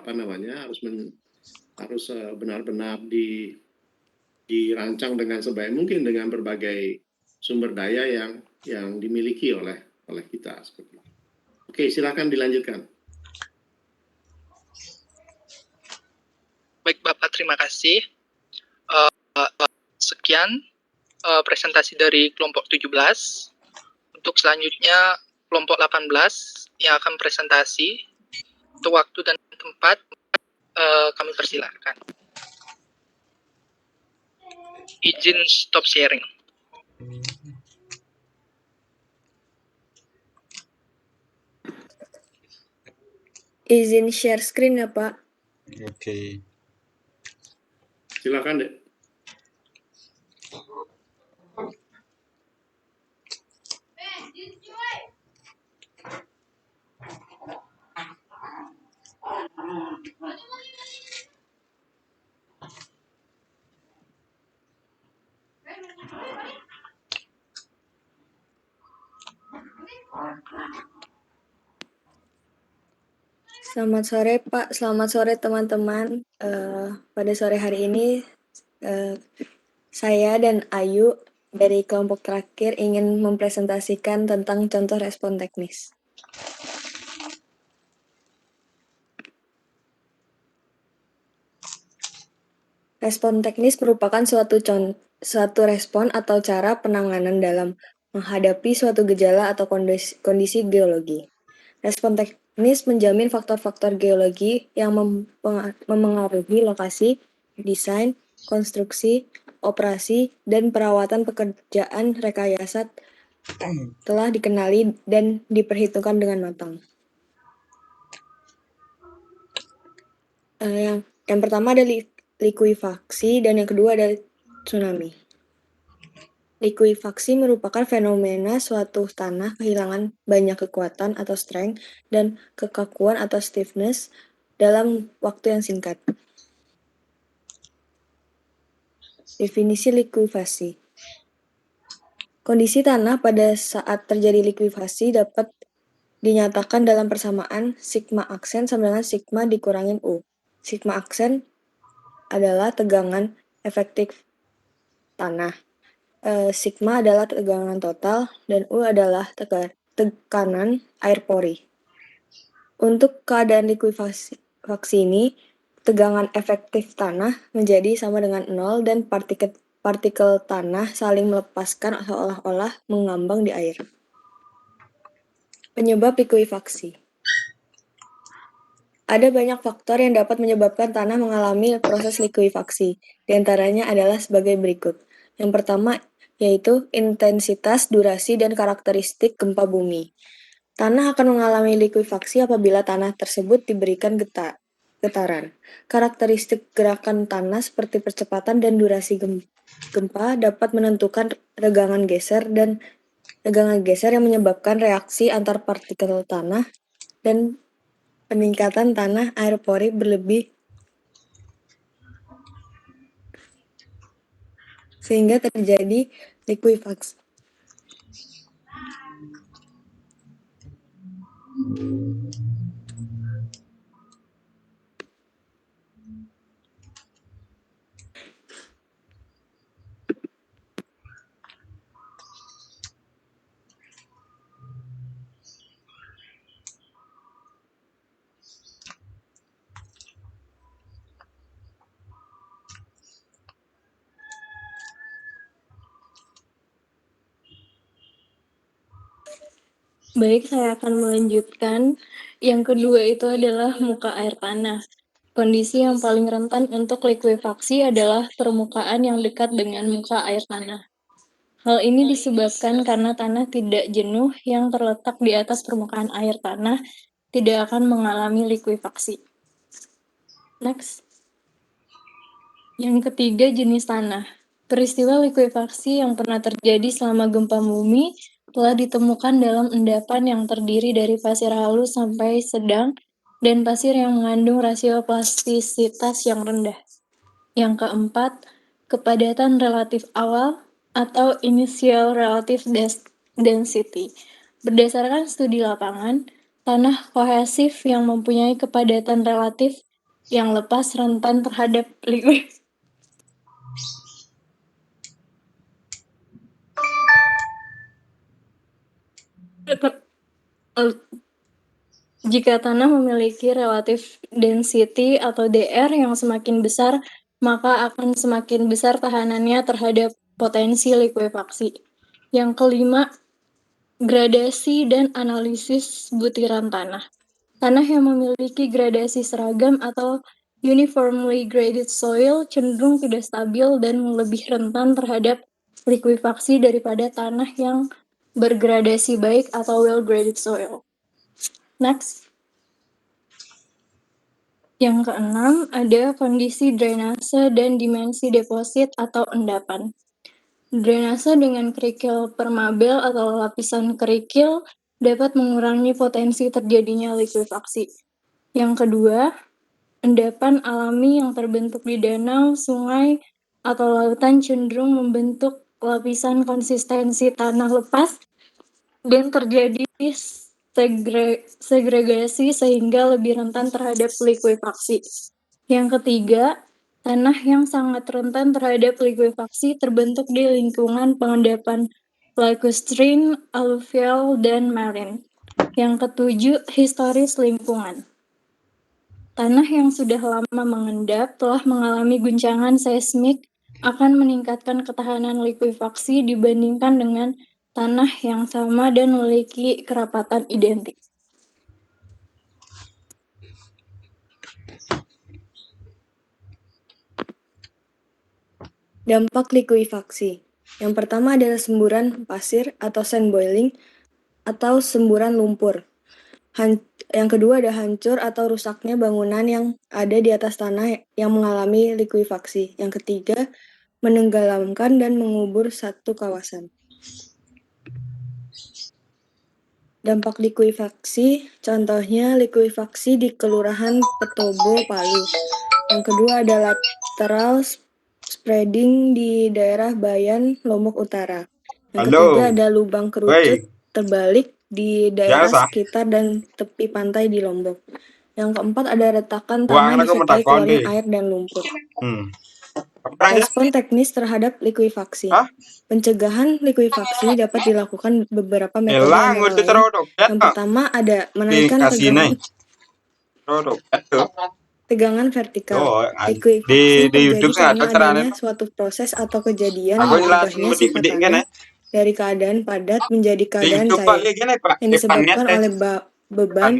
harus benar-benar dirancang dengan sebaik mungkin dengan berbagai sumber daya yang dimiliki oleh kita seperti itu. Oke, silakan dilanjutkan. Baik Bapak, terima kasih. Sekian presentasi dari kelompok 17. Untuk selanjutnya kelompok 18 yang akan presentasi. Untuk waktu dan tempat kami persilahkan. Izin stop sharing. Izin share screen ya Pak. Oke. Silakan Dek. Selamat sore Pak, selamat sore teman-teman. Pada sore hari ini saya dan Ayu dari kelompok terakhir ingin mempresentasikan tentang contoh respon teknis. Respon teknis merupakan suatu respon atau cara penanganan dalam menghadapi suatu gejala atau kondisi geologi. Respon teknis menjamin faktor-faktor geologi yang memengaruhi lokasi, desain, konstruksi, operasi, dan perawatan pekerjaan rekayasa telah dikenali dan diperhitungkan dengan matang. Yang pertama ada likuifaksi dan yang kedua ada tsunami. Likuifaksi merupakan fenomena suatu tanah kehilangan banyak kekuatan atau strength dan kekakuan atau stiffness dalam waktu yang singkat. Definisi likuifasi. Kondisi tanah pada saat terjadi likuifasi dapat dinyatakan dalam persamaan sigma aksen sama dengan sigma dikurangin U. Sigma aksen adalah tegangan efektif tanah. Sigma adalah tegangan total dan U adalah tekanan air pori. Untuk keadaan likuifaksi ini, tegangan efektif tanah menjadi sama dengan 0 dan partikel tanah saling melepaskan seolah-olah mengambang di air. Penyebab likuifaksi. Ada banyak faktor yang dapat menyebabkan tanah mengalami proses likuifaksi. Di antaranya adalah sebagai berikut. Yang pertama yaitu intensitas, durasi, dan karakteristik gempa bumi. Tanah akan mengalami likuifaksi apabila tanah tersebut diberikan getaran. Karakteristik gerakan tanah seperti percepatan dan durasi gempa dapat menentukan regangan geser yang menyebabkan reaksi antar partikel tanah dan peningkatan tanah air pori berlebih sehingga terjadi likuifaksi. Baik, saya akan melanjutkan. Yang kedua itu adalah muka air tanah. Kondisi yang paling rentan untuk likuifaksi adalah permukaan yang dekat dengan muka air tanah. Hal ini disebabkan karena tanah tidak jenuh yang terletak di atas permukaan air tanah tidak akan mengalami likuifaksi. Next. Yang ketiga, jenis tanah. Peristiwa likuifaksi yang pernah terjadi selama gempa bumi telah ditemukan dalam endapan yang terdiri dari pasir halus sampai sedang dan pasir yang mengandung rasio plastisitas yang rendah. Yang keempat, kepadatan relatif awal atau initial relative density. Berdasarkan studi lapangan, tanah kohesif yang mempunyai kepadatan relatif yang lepas rentan terhadap jika tanah memiliki relative density atau DR yang semakin besar, maka akan semakin besar tahanannya terhadap potensi likuifaksi. Yang kelima, gradasi dan analisis butiran tanah. Tanah yang memiliki gradasi seragam atau uniformly graded soil cenderung tidak stabil dan lebih rentan terhadap likuifaksi daripada tanah yang bergradasi baik atau well-graded soil. Next. Yang keenam, ada kondisi drainase dan dimensi deposit atau endapan. Drainase dengan kerikil permabel atau lapisan kerikil dapat mengurangi potensi terjadinya likuifaksi. Yang kedua, endapan alami yang terbentuk di danau, sungai, atau lautan cenderung membentuk lapisan konsistensi tanah lepas dan terjadi segregasi sehingga lebih rentan terhadap likuifaksi. Yang ketiga, tanah yang sangat rentan terhadap likuifaksi terbentuk di lingkungan pengendapan lacustrine, alluvial, dan marine. Yang ketujuh, historis lingkungan. Tanah yang sudah lama mengendap telah mengalami guncangan seismik akan meningkatkan ketahanan likuifaksi dibandingkan dengan tanah yang sama dan memiliki kerapatan identik. Dampak likuifaksi. Yang pertama adalah semburan pasir atau sand boiling atau semburan lumpur. Yang kedua ada hancur atau rusaknya bangunan yang ada di atas tanah yang mengalami likuifaksi. Yang ketiga, menenggelamkan dan mengubur satu kawasan. Dampak likuifaksi, contohnya likuifaksi di Kelurahan Petobo, Palu. Yang kedua ada lateral spreading di daerah Bayan, Lombok Utara. Yang ketiga ada lubang kerucut terbalik di daerah sekitar dan tepi pantai di Lombok. Yang keempat ada retakan tanah disertai keluarnya air dan lumpur. Respon teknis terhadap likuifaksi. Pencegahan likuifaksi dapat dilakukan beberapa metode antara lain. Yang pertama ada menaikkan tegangan vertikal. Likuifaksi terjadi karena adanya suatu proses atau kejadian berubahnya sifat tanah dari keadaan padat menjadi keadaan cair yang disebabkan oleh beban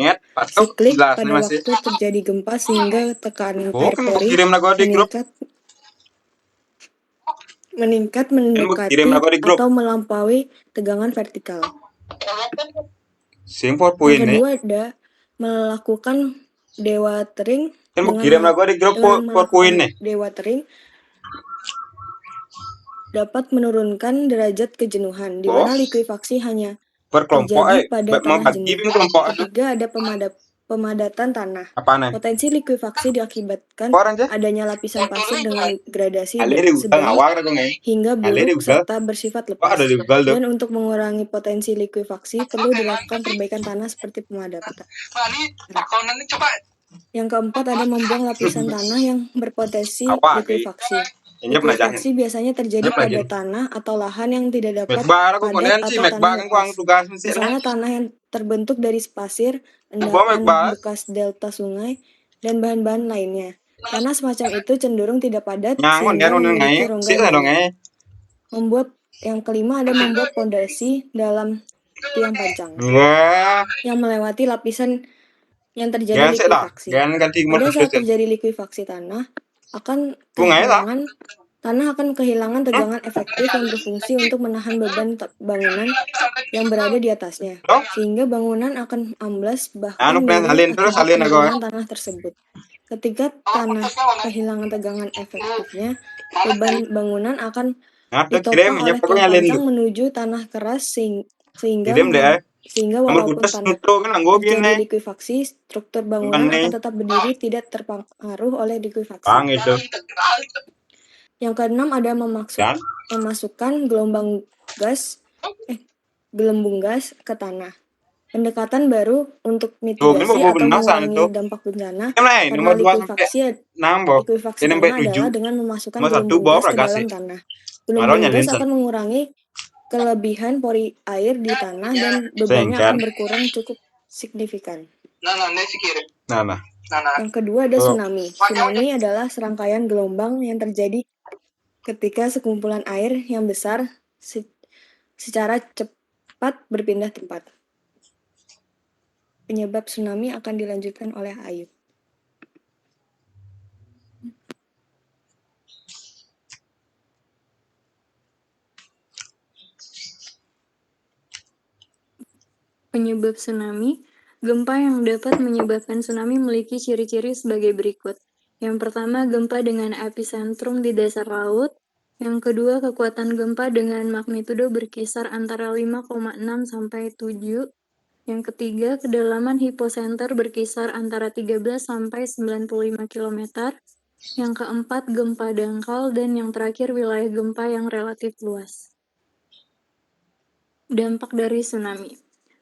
siklik pada waktu terjadi gempa sehingga tekanan air pori meningkat mendekati atau melampaui tegangan vertikal. Yang kedua ada melakukan dewatering. Dewatering dapat menurunkan derajat kejenuhan, di mana likuifaksi hanya terjadi pada tanah jenuh. Ketiga ada pemadatan tanah. Potensi likuifaksi diakibatkan adanya lapisan pasir dengan gradasi sedang hingga buruk serta bersifat lepas. Dan untuk mengurangi potensi likuifaksi perlu dilakukan perbaikan tanah seperti pemadatan. Yang keempat ada membuang lapisan tanah yang berpotensi likuifaksi. Likuifaksi biasanya terjadi pada tanah atau lahan yang tidak dapat padat atau tanah lepas. Misalnya tanah yang terbentuk dari pasir, endapan bekas delta sungai, dan bahan-bahan lainnya. Tanah semacam itu cenderung tidak padat sehingga memiliki rongga. Yang kelima ada membuat pondasi dalam yang panjang Wah, yang melewati lapisan yang terjadi jangan sih dah. likuifaksi. Jangan ganti Pada saat modus. terjadi likuifaksi tanah akan Bunga ya, tak? kehilangan tegangan efektif yang berfungsi untuk menahan beban bangunan yang berada di atasnya, Dong? sehingga bangunan akan amblas Anu bahkan plan miring salin terus akibat salin aku. penurunan tanah tersebut. Ketika tanah kehilangan tegangan efektifnya, beban bangunan akan Ada ditopang kirim, ya oleh tiang pokoknya salin pancang tuh. menuju tanah keras sehingga Kirim deh. Nomor walaupun putus tanah nutu kan anggo terjadi gini. likuifaksi, struktur bangunan Gimana? akan tetap berdiri tidak terpengaruh oleh likuifaksi. Bang itu. Yang keenam ada Dan memasukkan gelembung gas ke tanah. Pendekatan baru untuk tuh kan mitigasi mau atau benasan mengurangi tuh. dampak bencana Yang lain karena nomor 2 sampai likuifaksi 6 sampai tanah 7. adalah dengan memasukkan Nomor 1 gelembung bawa gas ke berapa dalam sih? tanah. Maronya Gelembung gas linser. akan mengurangi kelebihan pori air di tanah dan bebannya Sengker. akan berkurang cukup signifikan. Nah. Yang kedua ada Oh. tsunami. Tsunami adalah serangkaian gelombang yang terjadi ketika sekumpulan air yang besar secara cepat berpindah tempat. Penyebab tsunami akan dilanjutkan oleh Ayub. Penyebab tsunami. Gempa yang dapat menyebabkan tsunami memiliki ciri-ciri sebagai berikut. Yang pertama, gempa dengan epicentrum di dasar laut. Yang kedua, kekuatan gempa dengan magnitudo berkisar antara 5,6 sampai 7. Yang ketiga, kedalaman hipocenter berkisar antara 13 sampai 95 km. Yang keempat, gempa dangkal. Dan yang terakhir, wilayah gempa yang relatif luas. Dampak dari tsunami.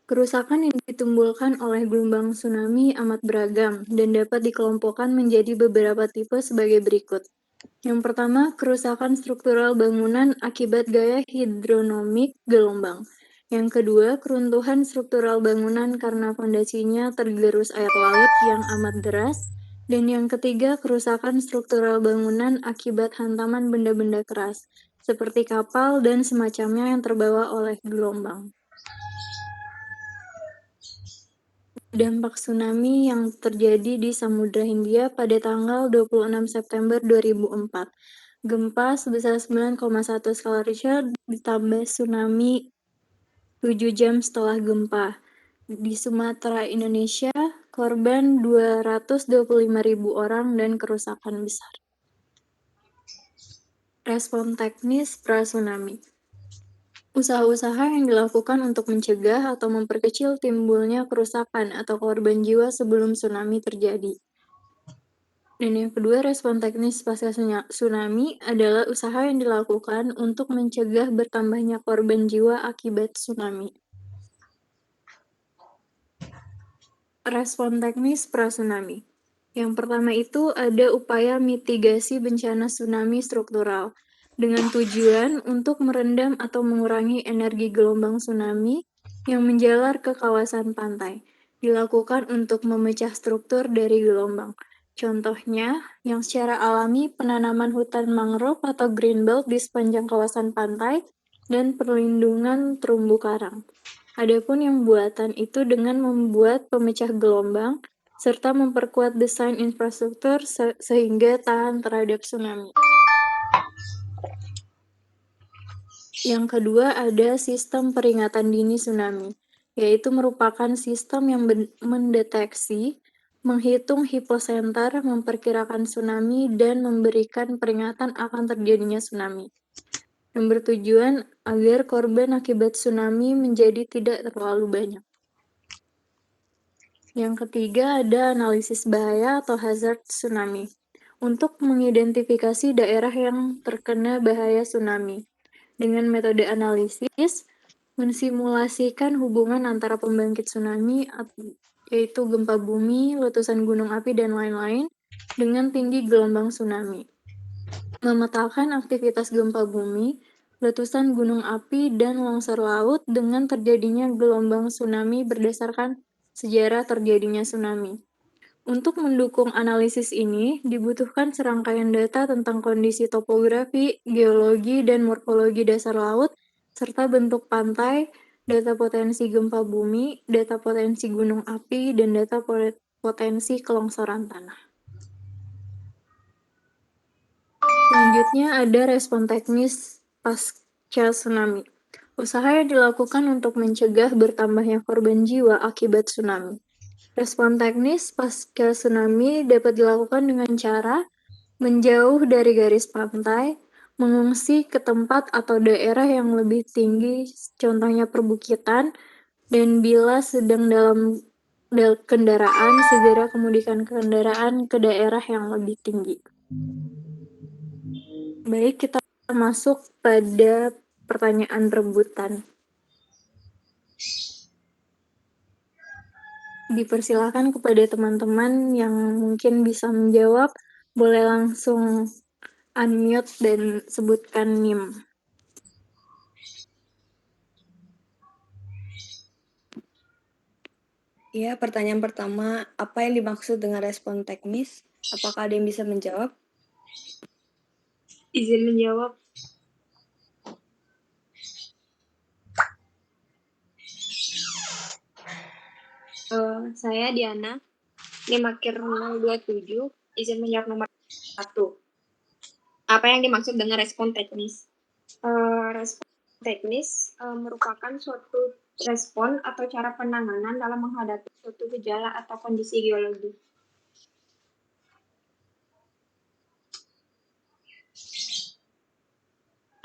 Kerusakan yang ditimbulkan oleh gelombang tsunami amat beragam dan dapat dikelompokkan menjadi beberapa tipe sebagai berikut. Yang pertama, kerusakan struktural bangunan akibat gaya hidronomik gelombang. Yang kedua, keruntuhan struktural bangunan karena fondasinya tergerus air laut yang amat deras. Dan yang ketiga, kerusakan struktural bangunan akibat hantaman benda-benda keras, seperti kapal dan semacamnya yang terbawa oleh gelombang. Dampak tsunami yang terjadi di Samudra Hindia pada tanggal 26 September 2004. Gempa sebesar 9,1 skala Richter ditambah tsunami 7 jam setelah gempa. Di Sumatera, Indonesia, korban 225.000 orang dan kerusakan besar. Respon teknis pra-tsunami. Usaha-usaha yang dilakukan untuk mencegah atau memperkecil timbulnya kerusakan atau korban jiwa sebelum tsunami terjadi. Dan yang kedua, respon teknis pasca tsunami adalah usaha yang dilakukan untuk mencegah bertambahnya korban jiwa akibat tsunami. Respon teknis pra-tsunami. Yang pertama itu ada upaya mitigasi bencana tsunami struktural dengan tujuan untuk merendam atau mengurangi energi gelombang tsunami yang menjalar ke kawasan pantai. Dilakukan untuk memecah struktur dari gelombang. Contohnya, yang secara alami penanaman hutan mangrove atau greenbelt di sepanjang kawasan pantai dan perlindungan terumbu karang. Adapun yang buatan itu dengan membuat pemecah gelombang serta memperkuat desain infrastruktur sehingga tahan terhadap tsunami. Yang kedua ada sistem peringatan dini tsunami, yaitu merupakan sistem yang mendeteksi, menghitung hipocenter, memperkirakan tsunami, dan memberikan peringatan akan terjadinya tsunami. Yang bertujuan agar korban akibat tsunami menjadi tidak terlalu banyak. Yang ketiga ada analisis bahaya atau hazard tsunami, untuk mengidentifikasi daerah yang terkena bahaya tsunami. Dengan metode analisis, mensimulasikan hubungan antara pembangkit tsunami, yaitu gempa bumi, letusan gunung api, dan lain-lain, dengan tinggi gelombang tsunami. Memetakan aktivitas gempa bumi, letusan gunung api, dan longsor laut dengan terjadinya gelombang tsunami berdasarkan sejarah terjadinya tsunami. Untuk mendukung analisis ini, dibutuhkan serangkaian data tentang kondisi topografi, geologi, dan morfologi dasar laut, serta bentuk pantai, data potensi gempa bumi, data potensi gunung api, dan data potensi kelongsoran tanah. Selanjutnya ada respon teknis pasca tsunami. Usaha yang dilakukan untuk mencegah bertambahnya korban jiwa akibat tsunami. Respon teknis pasca tsunami dapat dilakukan dengan cara menjauh dari garis pantai, mengungsi ke tempat atau daerah yang lebih tinggi, contohnya perbukitan, dan bila sedang dalam kendaraan, segera kemudikan kendaraan ke daerah yang lebih tinggi. Baik, kita masuk pada pertanyaan rebutan. Dipersilakan kepada teman-teman yang mungkin bisa menjawab, boleh langsung unmute dan sebutkan NIM. Ya, pertanyaan pertama, apa yang dimaksud dengan respon teknis? Apakah ada yang bisa menjawab? Izin menjawab. Saya Diana, Nimakir 027, izin menjawab nomor 1. Apa yang dimaksud dengan respon teknis? Respon teknis merupakan suatu respon atau cara penanganan dalam menghadapi suatu gejala atau kondisi geologi.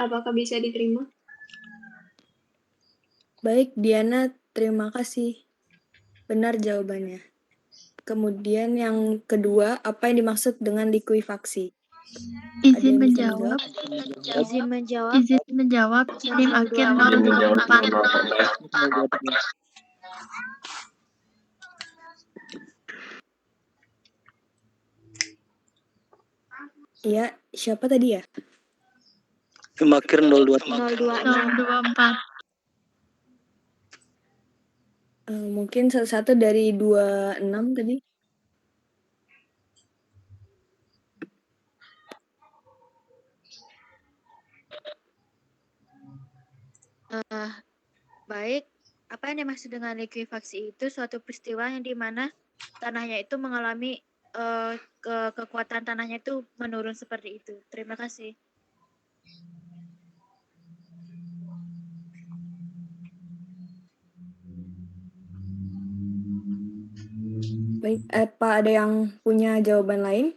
Apakah bisa diterima? Baik, Diana, terima kasih. Benar jawabannya. Kemudian yang kedua, apa yang dimaksud dengan likuifaksi? Izin menjawab. Izin menjawab. Izin menjawab. NIM akhir 024. Iya, siapa tadi ya? Nimakir 024. 024. Mungkin satu dari 26 tadi. Baik, apa yang dimaksud dengan likuifaksi itu suatu peristiwa yang dimana tanahnya itu mengalami kekuatan tanahnya itu menurun seperti itu. Terima kasih. Baik, apa ada yang punya jawaban lain?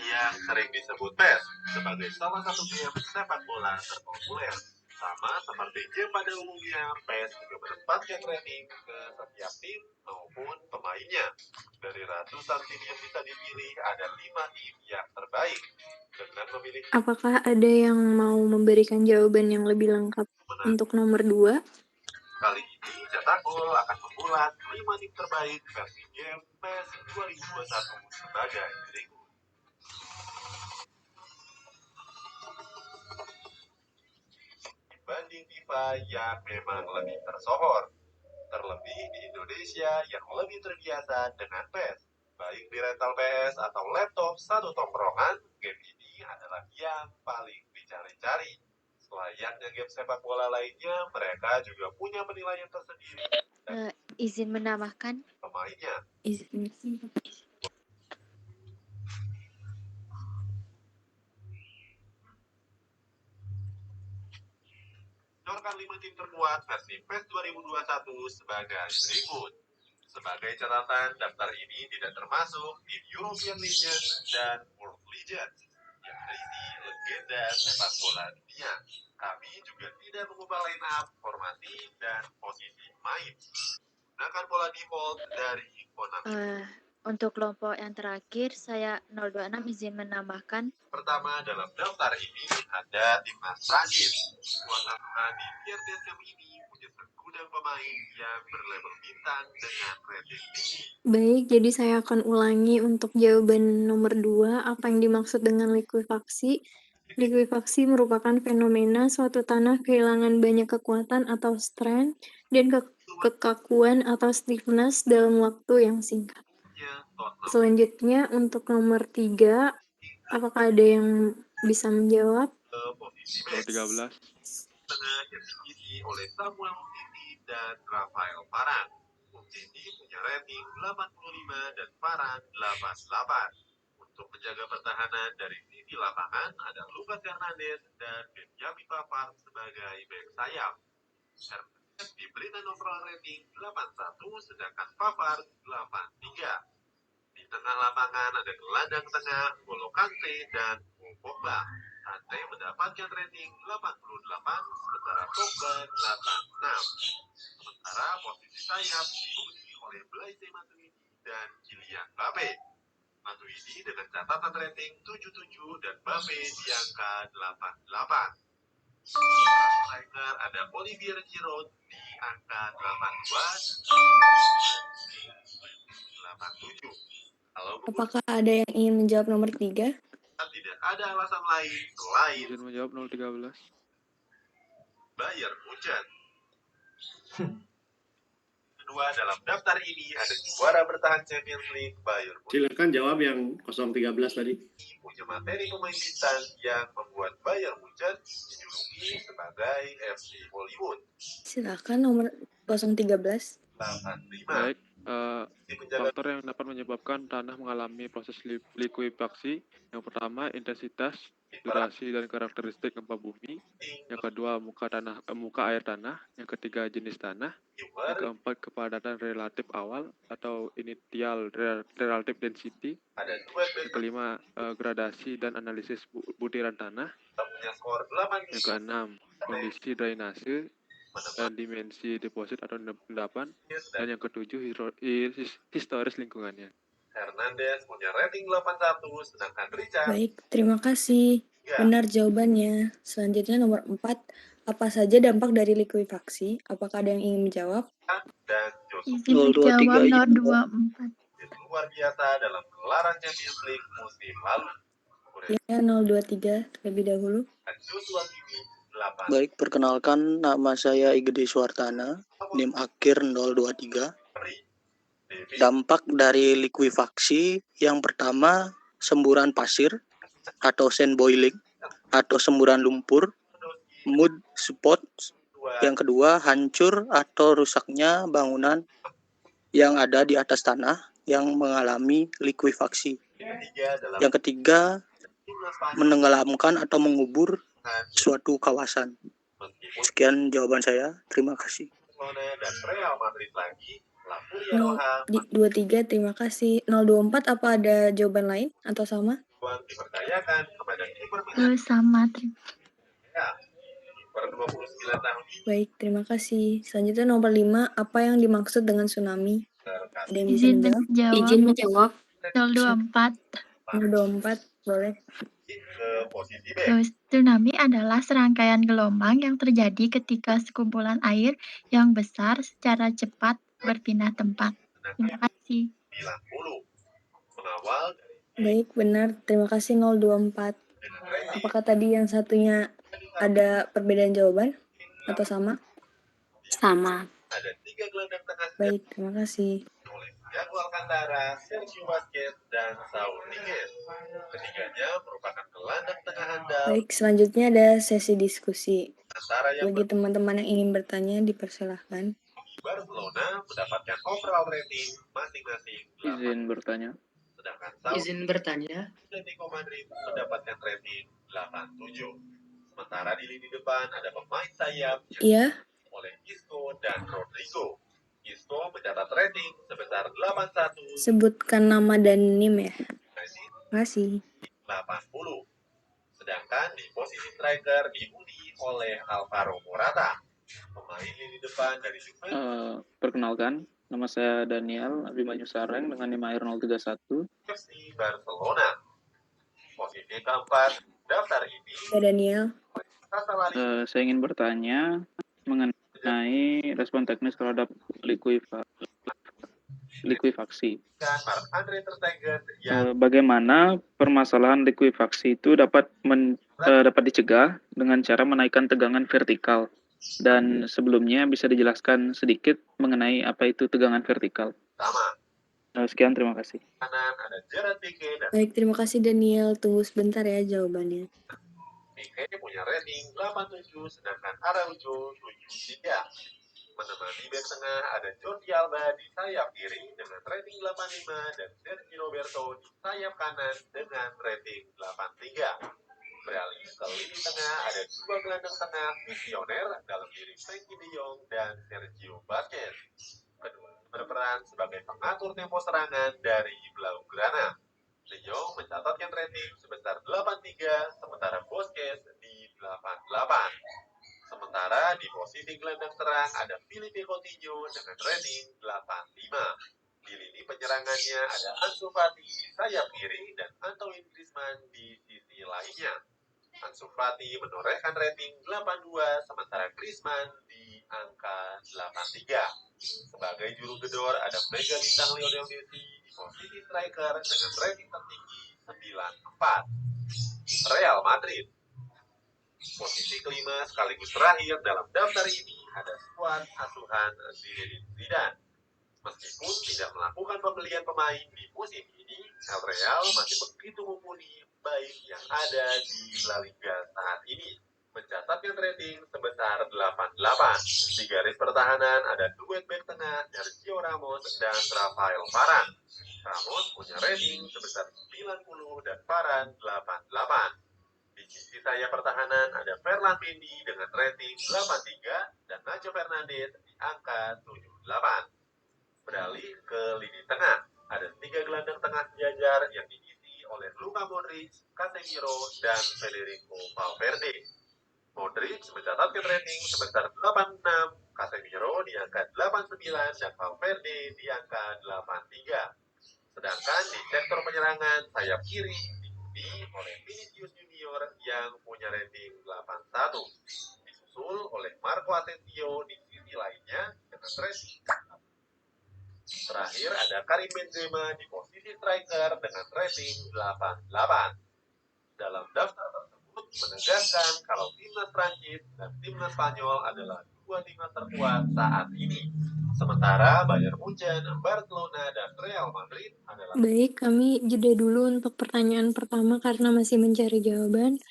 Yang sering disebut PES sebagai salah satu game sepak bola terpopuler. Sama seperti game pada umumnya, PES juga menempatkan rating ke setiap tim maupun pemainnya. Dari ratusan tim yang bisa dipilih, ada 5 tim yang terbaik. Dengan memilih. Apakah ada yang mau memberikan jawaban yang lebih lengkap untuk nomor 2? Kali ini cetak gol akan membuat 5 tim terbaik versi game PES 2021 sebagai berikut. Dibanding FIFA yang memang lebih tersohor. Terlebih di Indonesia yang lebih terbiasa dengan PES. Baik di rental PS atau laptop satu tongkrongan, game ini adalah yang paling dicari-cari. Selayaknya game sepak bola lainnya, mereka juga punya penilaian tersendiri. Izin menambahkan. Pemainnya. Izin. Menyorkan 5 tim terkuat versi PES 2021 sebagai berikut. Sebagai catatan, daftar ini tidak termasuk tim European Legends dan World Legends yang berisi legenda sepak bola dunia. Kami juga tidak mengubah line up, formasi, dan posisi main. Gunakan pola default dari Konami. Untuk kelompok yang terakhir, saya 026 izin menambahkan. Pertama, dalam daftar ini ada timnas Prancis. Suasana di Vietnam ini punya segudang pemain yang berlabel bintang dengan rating tinggi. Baik, jadi saya akan ulangi untuk jawaban nomor 2, apa yang dimaksud dengan likuifaksi. Likuifaksi merupakan fenomena suatu tanah kehilangan banyak kekuatan atau strength dan kekakuan atau stiffness dalam waktu yang singkat. Selanjutnya untuk nomor 3, apakah ada yang Bisa menjawab. Ke posisi B. 013. Tengah yang diisi oleh Samuel Umtiti dan Rafael Varane. Umtiti punya rating 85 dan Varane 88. Untuk menjaga pertahanan dari sisi lapangan ada Lucas Hernandez dan Benjamin Pavard sebagai bek sayap. Hernandez diberikan overall rating 81 sedangkan Pavard 83. Di tengah lapangan ada gelandang tengah N'Golo Kante dan Paul Pogba. Kante mendapatkan rating 88 sementara Pogba 86. Sementara posisi sayap diisi oleh Blaise Matuidi dan Kylian Mbappe. Matuidi dengan catatan rating 77 dan Mbappe di angka 88. Striker ada Olivier Giroud di angka 82 dan 87. Kalau Apakah ada yang ingin menjawab nomor 3? tidak ada alasan lain selain Izin menjawab 013. Bayern Munchen. Kedua dalam daftar ini ada juara bertahan Champions League Bayern Munchen. Silakan jawab yang 013 tadi. Punya materi pemain bintang yang membuat Bayern Munchen dijuluki sebagai FC Hollywood. Silakan nomor 013. 85. Baik, faktor yang dapat menyebabkan tanah mengalami proses likuifaksi. Yang pertama, intensitas, durasi, dan karakteristik gempa bumi. Yang kedua, muka air tanah. Yang ketiga, jenis tanah. Yang keempat, kepadatan relatif awal atau initial relative density. Yang kelima, gradasi dan analisis butiran tanah. Yang keenam, kondisi drainase dan dimensi deposit atau endapan. Dan yang ketujuh, historis lingkungannya. Hernandez punya rating 81 sedangkan Richard. Baik, terima kasih. Benar jawabannya. Selanjutnya nomor 4. Apa saja dampak dari likuifaksi? Apakah ada yang ingin menjawab? Dan Joseph Izin menjawab 024. luar biasa dalam gelaran Champions League musim lalu. Ya, 023 terlebih dahulu. Joshua Kimi 8. Baik, perkenalkan nama saya Igede Suartana, NIM akhir 023. Dampak dari likuifaksi yang pertama semburan pasir atau sand boiling atau semburan lumpur, mud spots. Yang kedua, hancur atau rusaknya bangunan yang ada di atas tanah yang mengalami likuifaksi. Yang ketiga, menenggelamkan atau mengubur suatu kawasan. Sekian jawaban saya. Terima kasih. Dan Real Madrid lagi. 23, terima kasih. 024, apa ada jawaban lain atau sama? Dipercayakan kepada kiper Sama. per 29 tahun ini. Baik, terima kasih. Selanjutnya nomor 5, apa yang dimaksud dengan tsunami? Ada yang bisa Izin menjawab? menjawab. Izin menjawab. 024. 024, boleh. Ke posisi B. Tsunami adalah serangkaian gelombang yang terjadi ketika sekumpulan air yang besar secara cepat berpindah tempat. Terima kasih. 90. Mengawal Baik, benar. Terima kasih 024. Apakah tadi yang satunya ada perbedaan jawaban atau sama? Sama. ada 3 gelandang tengah Baik, terima kasih. oleh Thiago Alcantara, Sergio Busquets, dan Saul Niguez. Ketiganya merupakan gelandang tengah handal. Baik, selanjutnya ada sesi diskusi. Antara yang Bagi teman-teman yang ingin bertanya, dipersilahkan. Barcelona mendapatkan overall rating masing-masing 8. Izin bertanya. Sedangkan Saul Izin bertanya. Atletico Madrid mendapatkan rating 87. Sementara di lini depan ada pemain sayap Iya, oleh Isco dan Rodrigo. Isco mencatat rating sebesar 81 sebutkan nama dan NIM ya. Terima kasih. 80. Sedangkan di posisi striker dihuni oleh Alvaro Morata. Pemain lini depan dari Juventus Perkenalkan, nama saya Daniel Abimanyu Sareng dengan NIM akhir 031. FC Barcelona. Posisi keempat daftar ini Ya, Daniel. Saya ingin bertanya mengenai respon teknis terhadap likuifaksi. Marc-Andre ter Stegen yang Bagaimana permasalahan likuifaksi itu dapat dicegah dengan cara menaikkan tegangan vertikal? Dan sebelumnya bisa dijelaskan sedikit mengenai apa itu tegangan vertikal? sama. Sekian, terima kasih. kanan ada Gerard Pique dan Baik, terima kasih Daniel. Tunggu sebentar ya jawabannya. Pique punya rating 87, sedangkan Araujo 73. Menemani bek tengah ada Jordi Alba di sayap kiri dengan rating 85 dan Sergio Roberto di sayap kanan dengan rating 83. Beralih ke lini tengah ada dua gelandang tengah visioner dalam diri Frenkie de Jong dan Sergio Busquets. Kedua berperan sebagai pengatur tempo serangan dari Blaugrana. De Jong mencatatkan rating sebesar 83, sementara Busquets di 88. Sementara di posisi gelandang serang ada Filipe Coutinho dengan rating 85. Di lini penyerangannya ada Ansu Fati di sayap kiri dan Antoine Griezmann di sisi lainnya. Ansu Fati menorehkan rating 82, sementara Griezmann di angka 83. Sebagai juru gedor ada mega bintang Lionel Messi di posisi striker dengan rating tertinggi 94. Real Madrid. Posisi kelima sekaligus terakhir dalam daftar ini ada skuad asuhan Zinedine Zidane. Meskipun tidak melakukan pembelian pemain di musim ini, El Real masih begitu mumpuni baik yang ada di La Liga saat ini. Mencatatkan rating sebesar 88. Di garis pertahanan ada duet bek tengah Sergio Ramos dan Rafael Varane. Ramos punya rating sebesar 90 dan Varane 88. Di sisi sayap pertahanan ada Ferland Mendy dengan rating 83 dan Nacho Fernandes di angka 78. Beralih ke lini tengah, ada tiga gelandang tengah sejajar yang diisi oleh Luka Modric, Casemiro, dan Federico Valverde. Modric mencatatkan rating sebesar 86, Casemiro di angka 89, dan Valverde di angka 83. Sedangkan di sektor penyerangan sayap kiri oleh Vinicius Junior yang punya rating 81, disusul oleh Marco Asensio di sisi lainnya dengan rating. Terakhir ada Karim Benzema di posisi striker dengan rating 88. Dalam daftar tersebut menegaskan kalau timnas Prancis dan timnas Spanyol adalah dua timnas terkuat saat ini. Sementara Bayern Munchen, Barcelona, dan Real Madrid adalah... Baik, kami jeda dulu untuk pertanyaan pertama karena masih mencari jawaban.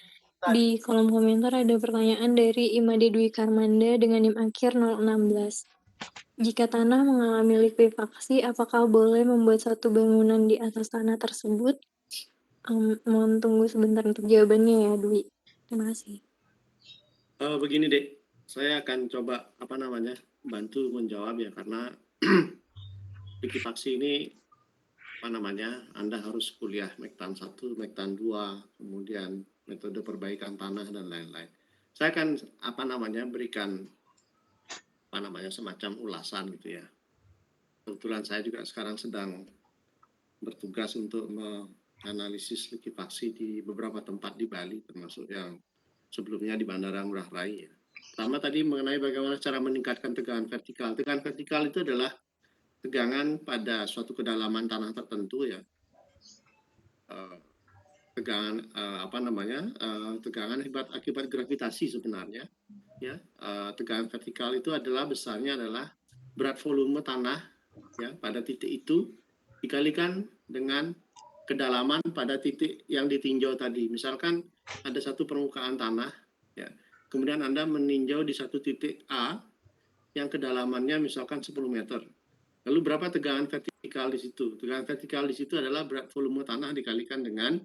Di kolom komentar ada pertanyaan dari Imade Dwi Karmanda dengan NIM akhir 016. Jika tanah mengalami likuifaksi, apakah boleh membuat suatu bangunan di atas tanah tersebut? Mohon tunggu sebentar untuk jawabannya ya, Dwi. Terima kasih. Begini dek, saya akan coba bantu menjawab ya, karena likuifaksi ini Anda harus kuliah Mektan 1, Mektan 2, kemudian metode perbaikan tanah dan lain-lain. Saya akan berikan semacam ulasan gitu ya. Kebetulan saya juga sekarang sedang bertugas untuk menganalisis likuifaksi di beberapa tempat di Bali, termasuk yang sebelumnya di Bandara Ngurah Rai ya. Pertama tadi mengenai bagaimana cara meningkatkan tegangan vertikal. Tegangan vertikal itu adalah tegangan pada suatu kedalaman tanah tertentu ya. Tegangan tegangan akibat gravitasi sebenarnya ya. Tegangan vertikal itu besarnya adalah berat volume tanah ya pada titik itu dikalikan dengan kedalaman pada titik yang ditinjau tadi. Misalkan ada satu permukaan tanah ya, kemudian Anda meninjau di satu titik A yang kedalamannya misalkan 10 meter. Lalu berapa tegangan vertikal di situ? Tegangan vertikal di situ adalah berat volume tanah dikalikan dengan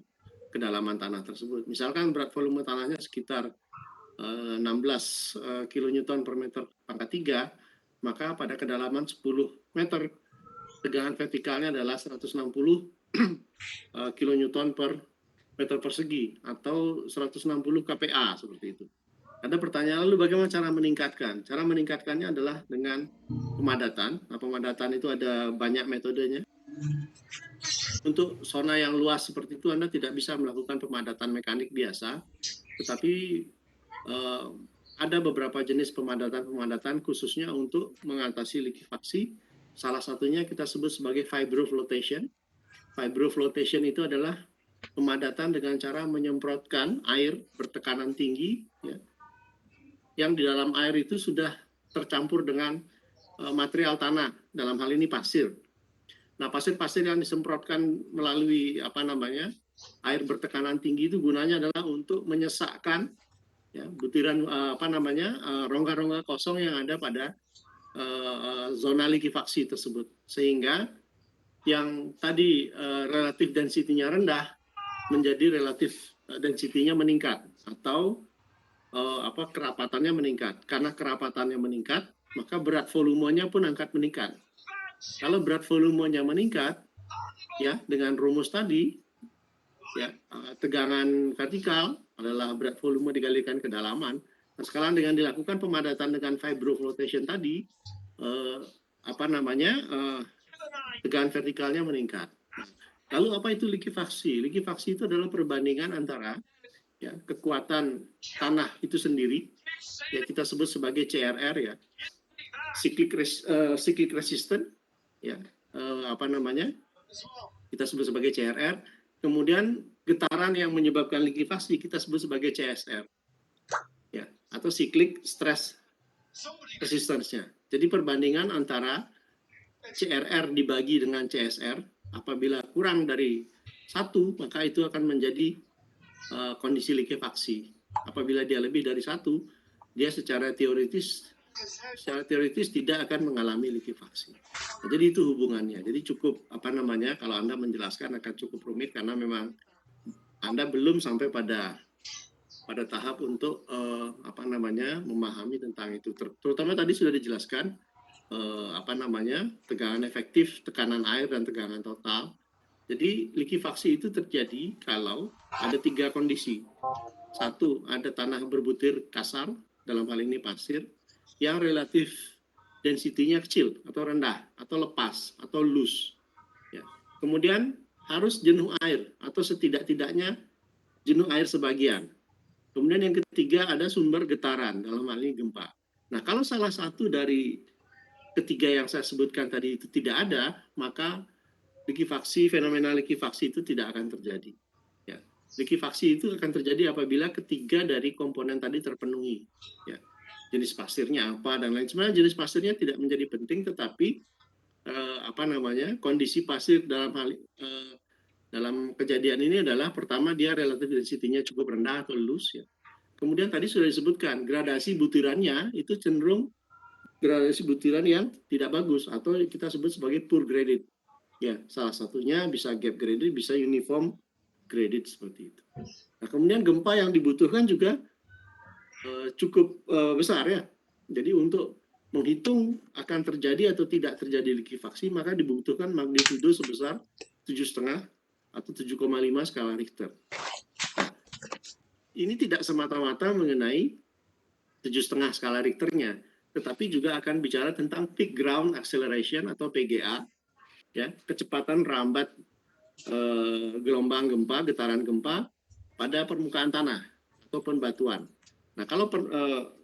kedalaman tanah tersebut. Misalkan berat volume tanahnya sekitar 16 kilonewton per meter pangkat 3, maka pada kedalaman 10 meter tegangan vertikalnya adalah 160 kilonewton per meter persegi atau 160 kPa seperti itu. Ada pertanyaan, lalu bagaimana cara meningkatkan? Cara meningkatkannya adalah dengan pemadatan. Nah, pemadatan itu ada banyak metodenya. Untuk zona yang luas seperti itu Anda tidak bisa melakukan pemadatan mekanik biasa, tetapi ada beberapa jenis pemadatan khususnya untuk mengatasi likuifaksi. Salah satunya kita sebut sebagai fibroflotation. Fibroflotation itu adalah pemadatan dengan cara menyemprotkan air bertekanan tinggi ya, yang di dalam air itu sudah tercampur dengan material tanah, dalam hal ini pasir. Nah, pasir-pasir yang disemprotkan melalui air bertekanan tinggi itu gunanya adalah untuk menyesakkan ya butiran rongga-rongga kosong yang ada pada zona likuifaksi tersebut, sehingga yang tadi relatif density-nya rendah menjadi relatif density-nya meningkat atau kerapatannya meningkat. Karena kerapatannya meningkat, maka berat volumenya pun akan meningkat. Kalau berat volumenya meningkat, ya dengan rumus tadi, ya tegangan vertikal adalah berat volume dikalikan kedalaman. Nah, sekarang dengan dilakukan pemadatan dengan vibro flotation tadi, tegangan vertikalnya meningkat. Lalu apa itu likuifaksi? Likuifaksi itu adalah perbandingan antara ya kekuatan tanah itu sendiri, ya kita sebut sebagai CRR ya, cyclic resistant, ya kita sebut sebagai CRR. Kemudian getaran yang menyebabkan likuifaksi kita sebut sebagai CSR, ya, atau cyclic stress resistance-nya. Jadi perbandingan antara CRR dibagi dengan CSR, apabila kurang dari 1, maka itu akan menjadi kondisi likuifaksi. Apabila dia lebih dari 1, dia secara teoritis tidak akan mengalami likuifaksi. Nah, jadi itu hubungannya. Jadi cukup kalau Anda menjelaskan akan cukup rumit karena memang Anda belum sampai pada tahap untuk memahami tentang itu. Terutama tadi sudah dijelaskan tegangan efektif, tekanan air dan tegangan total. Jadi likuifaksi itu terjadi kalau ada 3 kondisi. 1, ada tanah berbutir kasar, dalam hal ini pasir, yang relatif density-nya kecil atau rendah atau lepas atau loose. Ya. Kemudian harus jenuh air atau setidak-tidaknya jenuh air sebagian. Kemudian yang ketiga ada sumber getaran, dalam hal ini gempa. Nah, kalau salah satu dari ketiga yang saya sebutkan tadi itu tidak ada, maka fenomena likuifaksi itu tidak akan terjadi. Ya. Likuifaksi itu akan terjadi apabila ketiga dari komponen tadi terpenuhi. Ya. Jenis pasirnya apa dan lain. Sebenarnya jenis pasirnya tidak menjadi penting, tetapi kondisi pasir dalam kejadian ini adalah pertama dia relatif density-nya cukup rendah atau loose ya. Kemudian tadi sudah disebutkan gradasi butirannya itu cenderung gradasi butiran yang tidak bagus atau kita sebut sebagai poor graded. Ya, salah satunya bisa gap graded, bisa uniform graded seperti itu. Nah, kemudian gempa yang dibutuhkan juga cukup besar ya. Jadi untuk menghitung akan terjadi atau tidak terjadi likuifaksi, maka dibutuhkan magnitudo sebesar 7,5 atau 7,5 skala Richter. Nah, ini tidak semata-mata mengenai 7,5 skala Richternya, tetapi juga akan bicara tentang peak ground acceleration atau PGA, ya, kecepatan rambat gelombang gempa, getaran gempa pada permukaan tanah ataupun batuan. Nah, kalau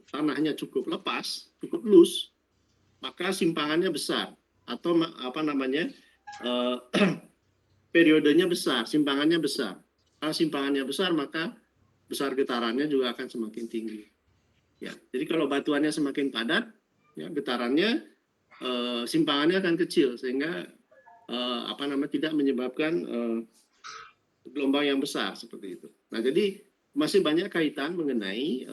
tanahnya cukup lepas, cukup loose, maka simpangannya besar atau periodenya besar, simpangannya besar. Kalau simpangannya besar, maka besar getarannya juga akan semakin tinggi. Ya, jadi kalau batuannya semakin padat, ya, getarannya simpangannya akan kecil sehingga tidak menyebabkan gelombang yang besar seperti itu. Nah, jadi masih banyak kaitan mengenai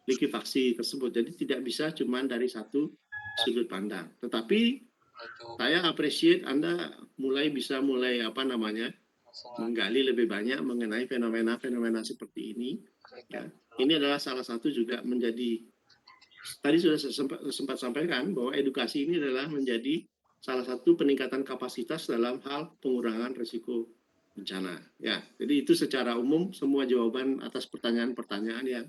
likuifaksi tersebut. Jadi tidak bisa cuma dari satu sudut pandang. Tetapi saya appreciate Anda bisa mulai menggali lebih banyak mengenai fenomena-fenomena seperti ini. Ya. Ini adalah salah satu juga menjadi, tadi sudah sempat sampaikan bahwa edukasi ini adalah menjadi salah satu peningkatan kapasitas dalam hal pengurangan risiko bencana. Ya, jadi itu secara umum semua jawaban atas pertanyaan-pertanyaan yang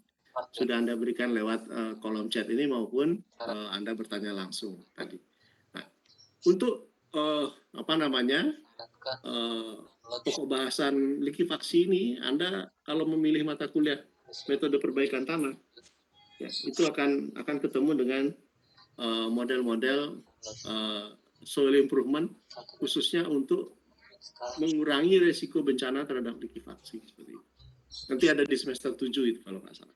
sudah Anda berikan lewat kolom chat ini maupun Anda bertanya langsung tadi. Nah, untuk pokok bahasan likuifaksi ini, Anda kalau memilih mata kuliah metode perbaikan tanah, ya, itu akan ketemu dengan model-model soil improvement khususnya untuk mengurangi resiko bencana terhadap likuifaksi seperti itu. Nanti ada di semester 7 itu kalau nggak salah.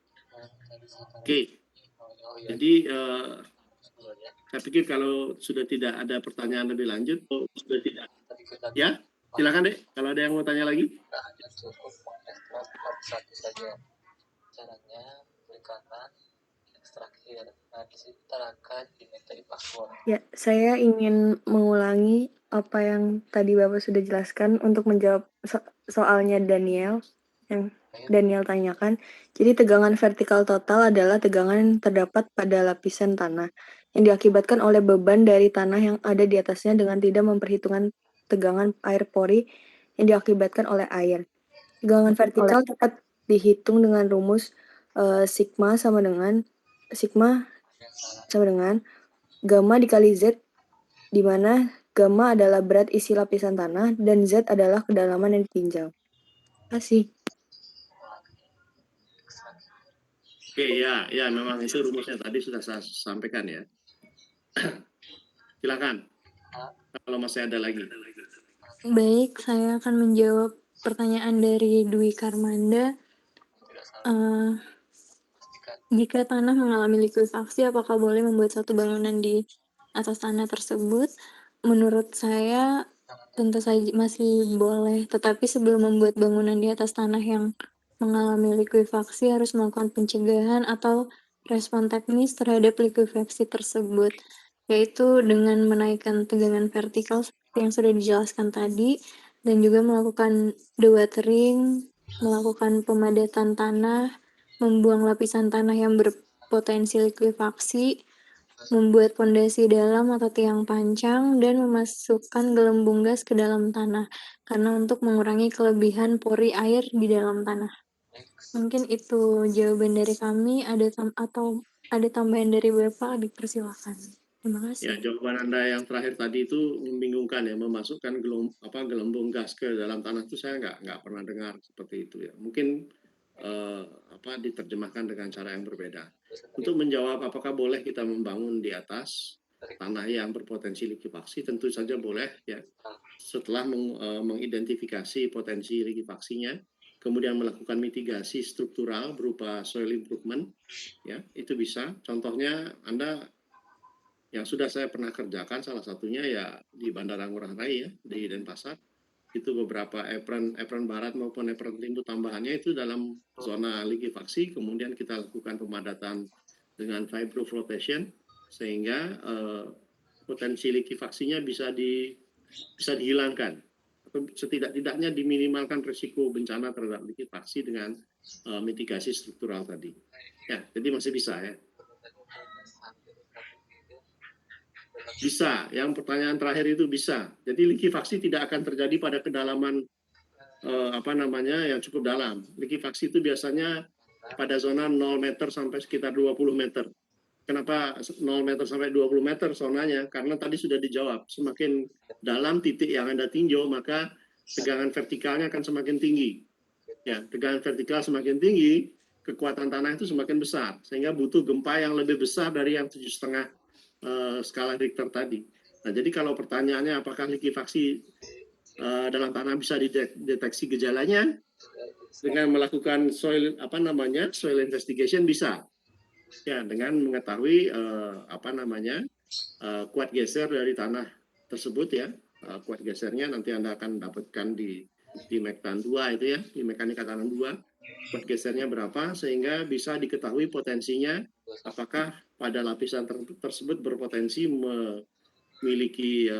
Oke. Jadi Saya pikir kalau sudah tidak ada pertanyaan lebih lanjut, ya silakan deh. Kalau ada yang mau tanya lagi. Ya, saya ingin mengulangi apa yang tadi Bapak sudah jelaskan untuk menjawab soalnya Daniel yang Daniel tanyakan. Jadi tegangan vertikal total adalah tegangan yang terdapat pada lapisan tanah yang diakibatkan oleh beban dari tanah yang ada di atasnya dengan tidak memperhitungkan tegangan air pori yang diakibatkan oleh air. Tegangan vertikal dapat dihitung dengan rumus sigma sama dengan gamma dikali Z, di mana gamma adalah berat isi lapisan tanah dan Z adalah kedalaman yang ditinjau. Terima kasih. Oke, ya memang itu rumusnya tadi sudah saya sampaikan ya. Silakan. Kalau masih ada lagi. Baik, saya akan menjawab pertanyaan dari Dwi Karmanda. Jika tanah mengalami likuifaksi, apakah boleh membuat suatu bangunan di atas tanah tersebut? Menurut saya, tentu saja masih boleh. Tetapi sebelum membuat bangunan di atas tanah yang mengalami likuifaksi, harus melakukan pencegahan atau respon teknis terhadap likuifaksi tersebut, yaitu dengan menaikkan tegangan vertikal seperti yang sudah dijelaskan tadi, dan juga melakukan dewatering, melakukan pemadatan tanah, membuang lapisan tanah yang berpotensi likuifaksi, membuat pondasi dalam atau tiang pancang, dan memasukkan gelembung gas ke dalam tanah, karena untuk mengurangi kelebihan pori air di dalam tanah. Mungkin itu jawaban dari kami. Ada tambahan dari Bapak, dipersilakan. Terima Ya, kasih. jawaban Anda yang terakhir tadi itu membingungkan ya, memasukkan gelembung gas ke dalam tanah itu saya nggak pernah dengar seperti itu ya. Mungkin diterjemahkan dengan cara yang berbeda. Untuk menjawab apakah boleh kita membangun di atas tanah yang berpotensi likuifaksi, tentu saja boleh ya. Setelah mengidentifikasi potensi likuifaksinya, kemudian melakukan mitigasi struktural berupa soil improvement, ya itu bisa. Contohnya Anda yang sudah saya pernah kerjakan, salah satunya ya di Bandara Ngurah Rai ya, di Denpasar. Itu beberapa apron barat maupun apron timur tambahannya itu dalam zona likuifaksi, kemudian kita lakukan pemadatan dengan vibro flotation sehingga potensi likuifaksinya bisa dihilangkan atau setidak-tidaknya diminimalkan risiko bencana terhadap likuifaksi dengan mitigasi struktural tadi. Ya, jadi masih bisa ya. Bisa, yang pertanyaan terakhir itu bisa. Jadi likuifaksi tidak akan terjadi pada kedalaman yang cukup dalam. Likuifaksi itu biasanya pada zona 0 meter sampai sekitar 20 meter. Kenapa 0 meter sampai 20 meter zonanya? Karena tadi sudah dijawab, semakin dalam titik yang Anda tinjau, maka tegangan vertikalnya akan semakin tinggi. Ya, tegangan vertikal semakin tinggi, kekuatan tanah itu semakin besar, sehingga butuh gempa yang lebih besar dari yang 7,5 skala Richter tadi. Nah, jadi kalau pertanyaannya apakah likuifaksi dalam tanah bisa dideteksi gejalanya dengan melakukan soil investigation bisa. Ya, dengan mengetahui kuat geser dari tanah tersebut ya. Kuat gesernya nanti Anda akan dapatkan di Mektan 2 itu ya, di mekanika tanah 2. Kuat gesernya berapa sehingga bisa diketahui potensinya apakah pada lapisan tersebut berpotensi memiliki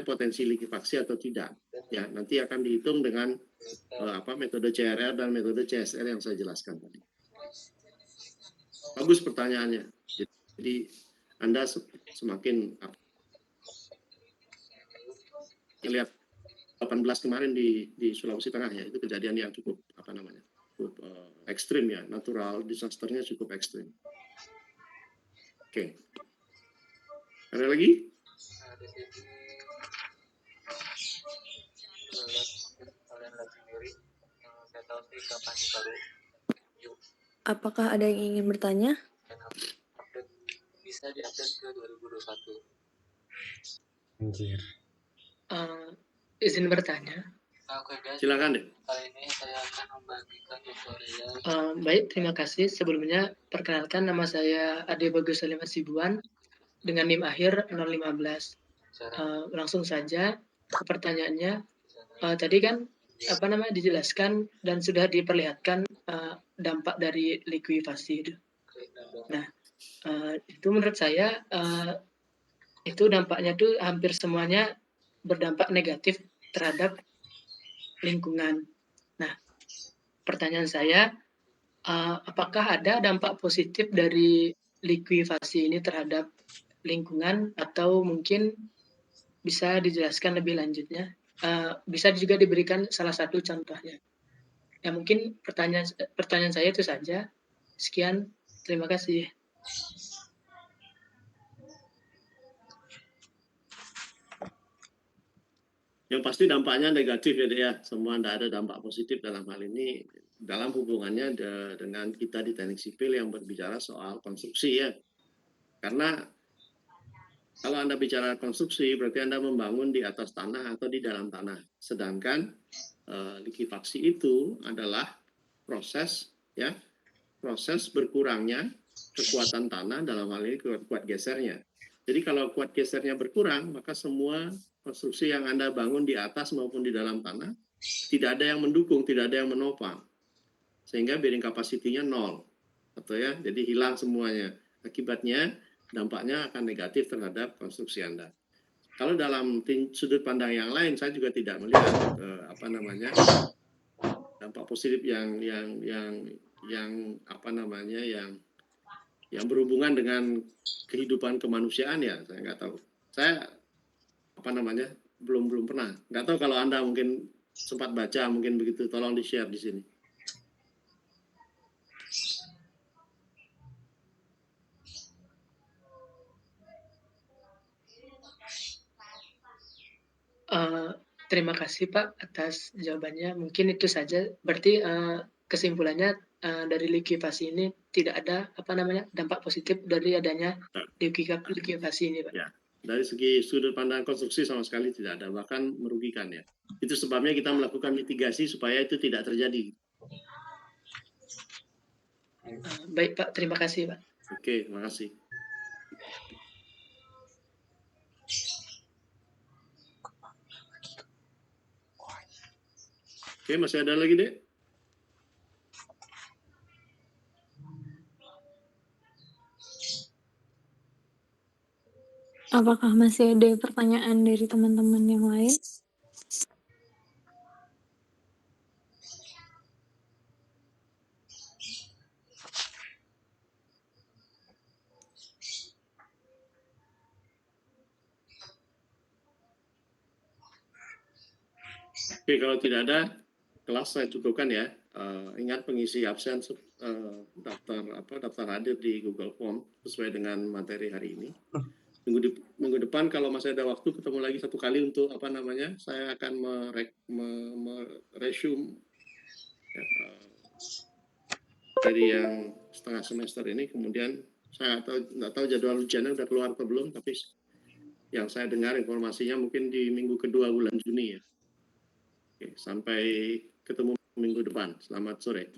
potensi likuifaksi atau tidak. Ya, nanti akan dihitung dengan metode CRR dan metode CSR yang saya jelaskan tadi. Bagus pertanyaannya. Jadi Anda semakin lihat 18 kemarin di Sulawesi Tengah ya, itu kejadian yang cukup ekstrim ya, natural disasternya cukup ekstrim. Oke. Ada lagi? Apakah ada yang ingin bertanya? Bisa diupdate ke 2021. Izin bertanya. Oke, guys. Silakan deh. Kali ini saya akan membagikan tutorial. Baik, terima kasih. Sebelumnya, perkenalkan nama saya Ade Bagus Salim Hasibuan dengan NIM akhir 015. Langsung saja ke pertanyaannya. Tadi kan dijelaskan dan sudah diperlihatkan dampak dari likuifasi itu. Nah, itu menurut saya itu dampaknya tuh hampir semuanya berdampak negatif terhadap lingkungan. Nah, pertanyaan saya, apakah ada dampak positif dari likuifasi ini terhadap lingkungan, atau mungkin bisa dijelaskan lebih lanjutnya? Bisa juga diberikan salah satu contohnya. Ya, mungkin pertanyaan saya itu saja. Sekian, terima kasih. Yang pasti dampaknya negatif ya, Dek, ya. Semua tidak ada dampak positif dalam hal ini, dalam hubungannya dengan kita di teknik sipil yang berbicara soal konstruksi ya. Karena kalau Anda bicara konstruksi, berarti Anda membangun di atas tanah atau di dalam tanah. Sedangkan likuifaksi itu adalah proses berkurangnya kekuatan tanah, dalam hal ini kuat gesernya. Jadi kalau kuat gesernya berkurang, maka semua konstruksi yang Anda bangun di atas maupun di dalam tanah tidak ada yang mendukung, tidak ada yang menopang. Sehingga bearing capacity-nya 0. Atau ya, jadi hilang semuanya. Akibatnya dampaknya akan negatif terhadap konstruksi Anda. Kalau dalam sudut pandang yang lain, saya juga tidak melihat dampak positif yang berhubungan dengan kehidupan kemanusiaan ya. Saya nggak tahu. Saya belum pernah. Nggak tahu kalau Anda mungkin sempat baca mungkin begitu. Tolong di-share di sini. Terima kasih Pak atas jawabannya. Mungkin itu saja. Berarti kesimpulannya dari likuifasi ini tidak ada dampak positif dari adanya likuifasi ini, Pak. Ya, dari segi sudut pandang konstruksi sama sekali tidak ada, bahkan merugikan ya. Itu sebabnya kita melakukan mitigasi supaya itu tidak terjadi. Baik Pak, terima kasih Pak. Oke, terima kasih. Oke, masih ada lagi, Dek? Apakah masih ada pertanyaan dari teman-teman yang lain? Oke, kalau tidak ada, kelas saya cukupkan ya. Ingat pengisi absen daftar hadir di Google Form sesuai dengan materi hari ini. Minggu depan kalau masih ada waktu ketemu lagi satu kali untuk saya akan meresume dari yang setengah semester ini. Kemudian saya nggak tahu jadwal ujiannya udah keluar atau belum, tapi yang saya dengar informasinya mungkin di minggu kedua bulan Juni ya. Oke, sampai ketemu minggu depan. Selamat sore.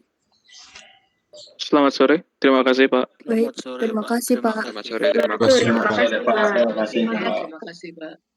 Selamat sore. Terima kasih, Pak. Baik, terima kasih, Pak. Selamat sore. Terima kasih. Terima kasih Pak.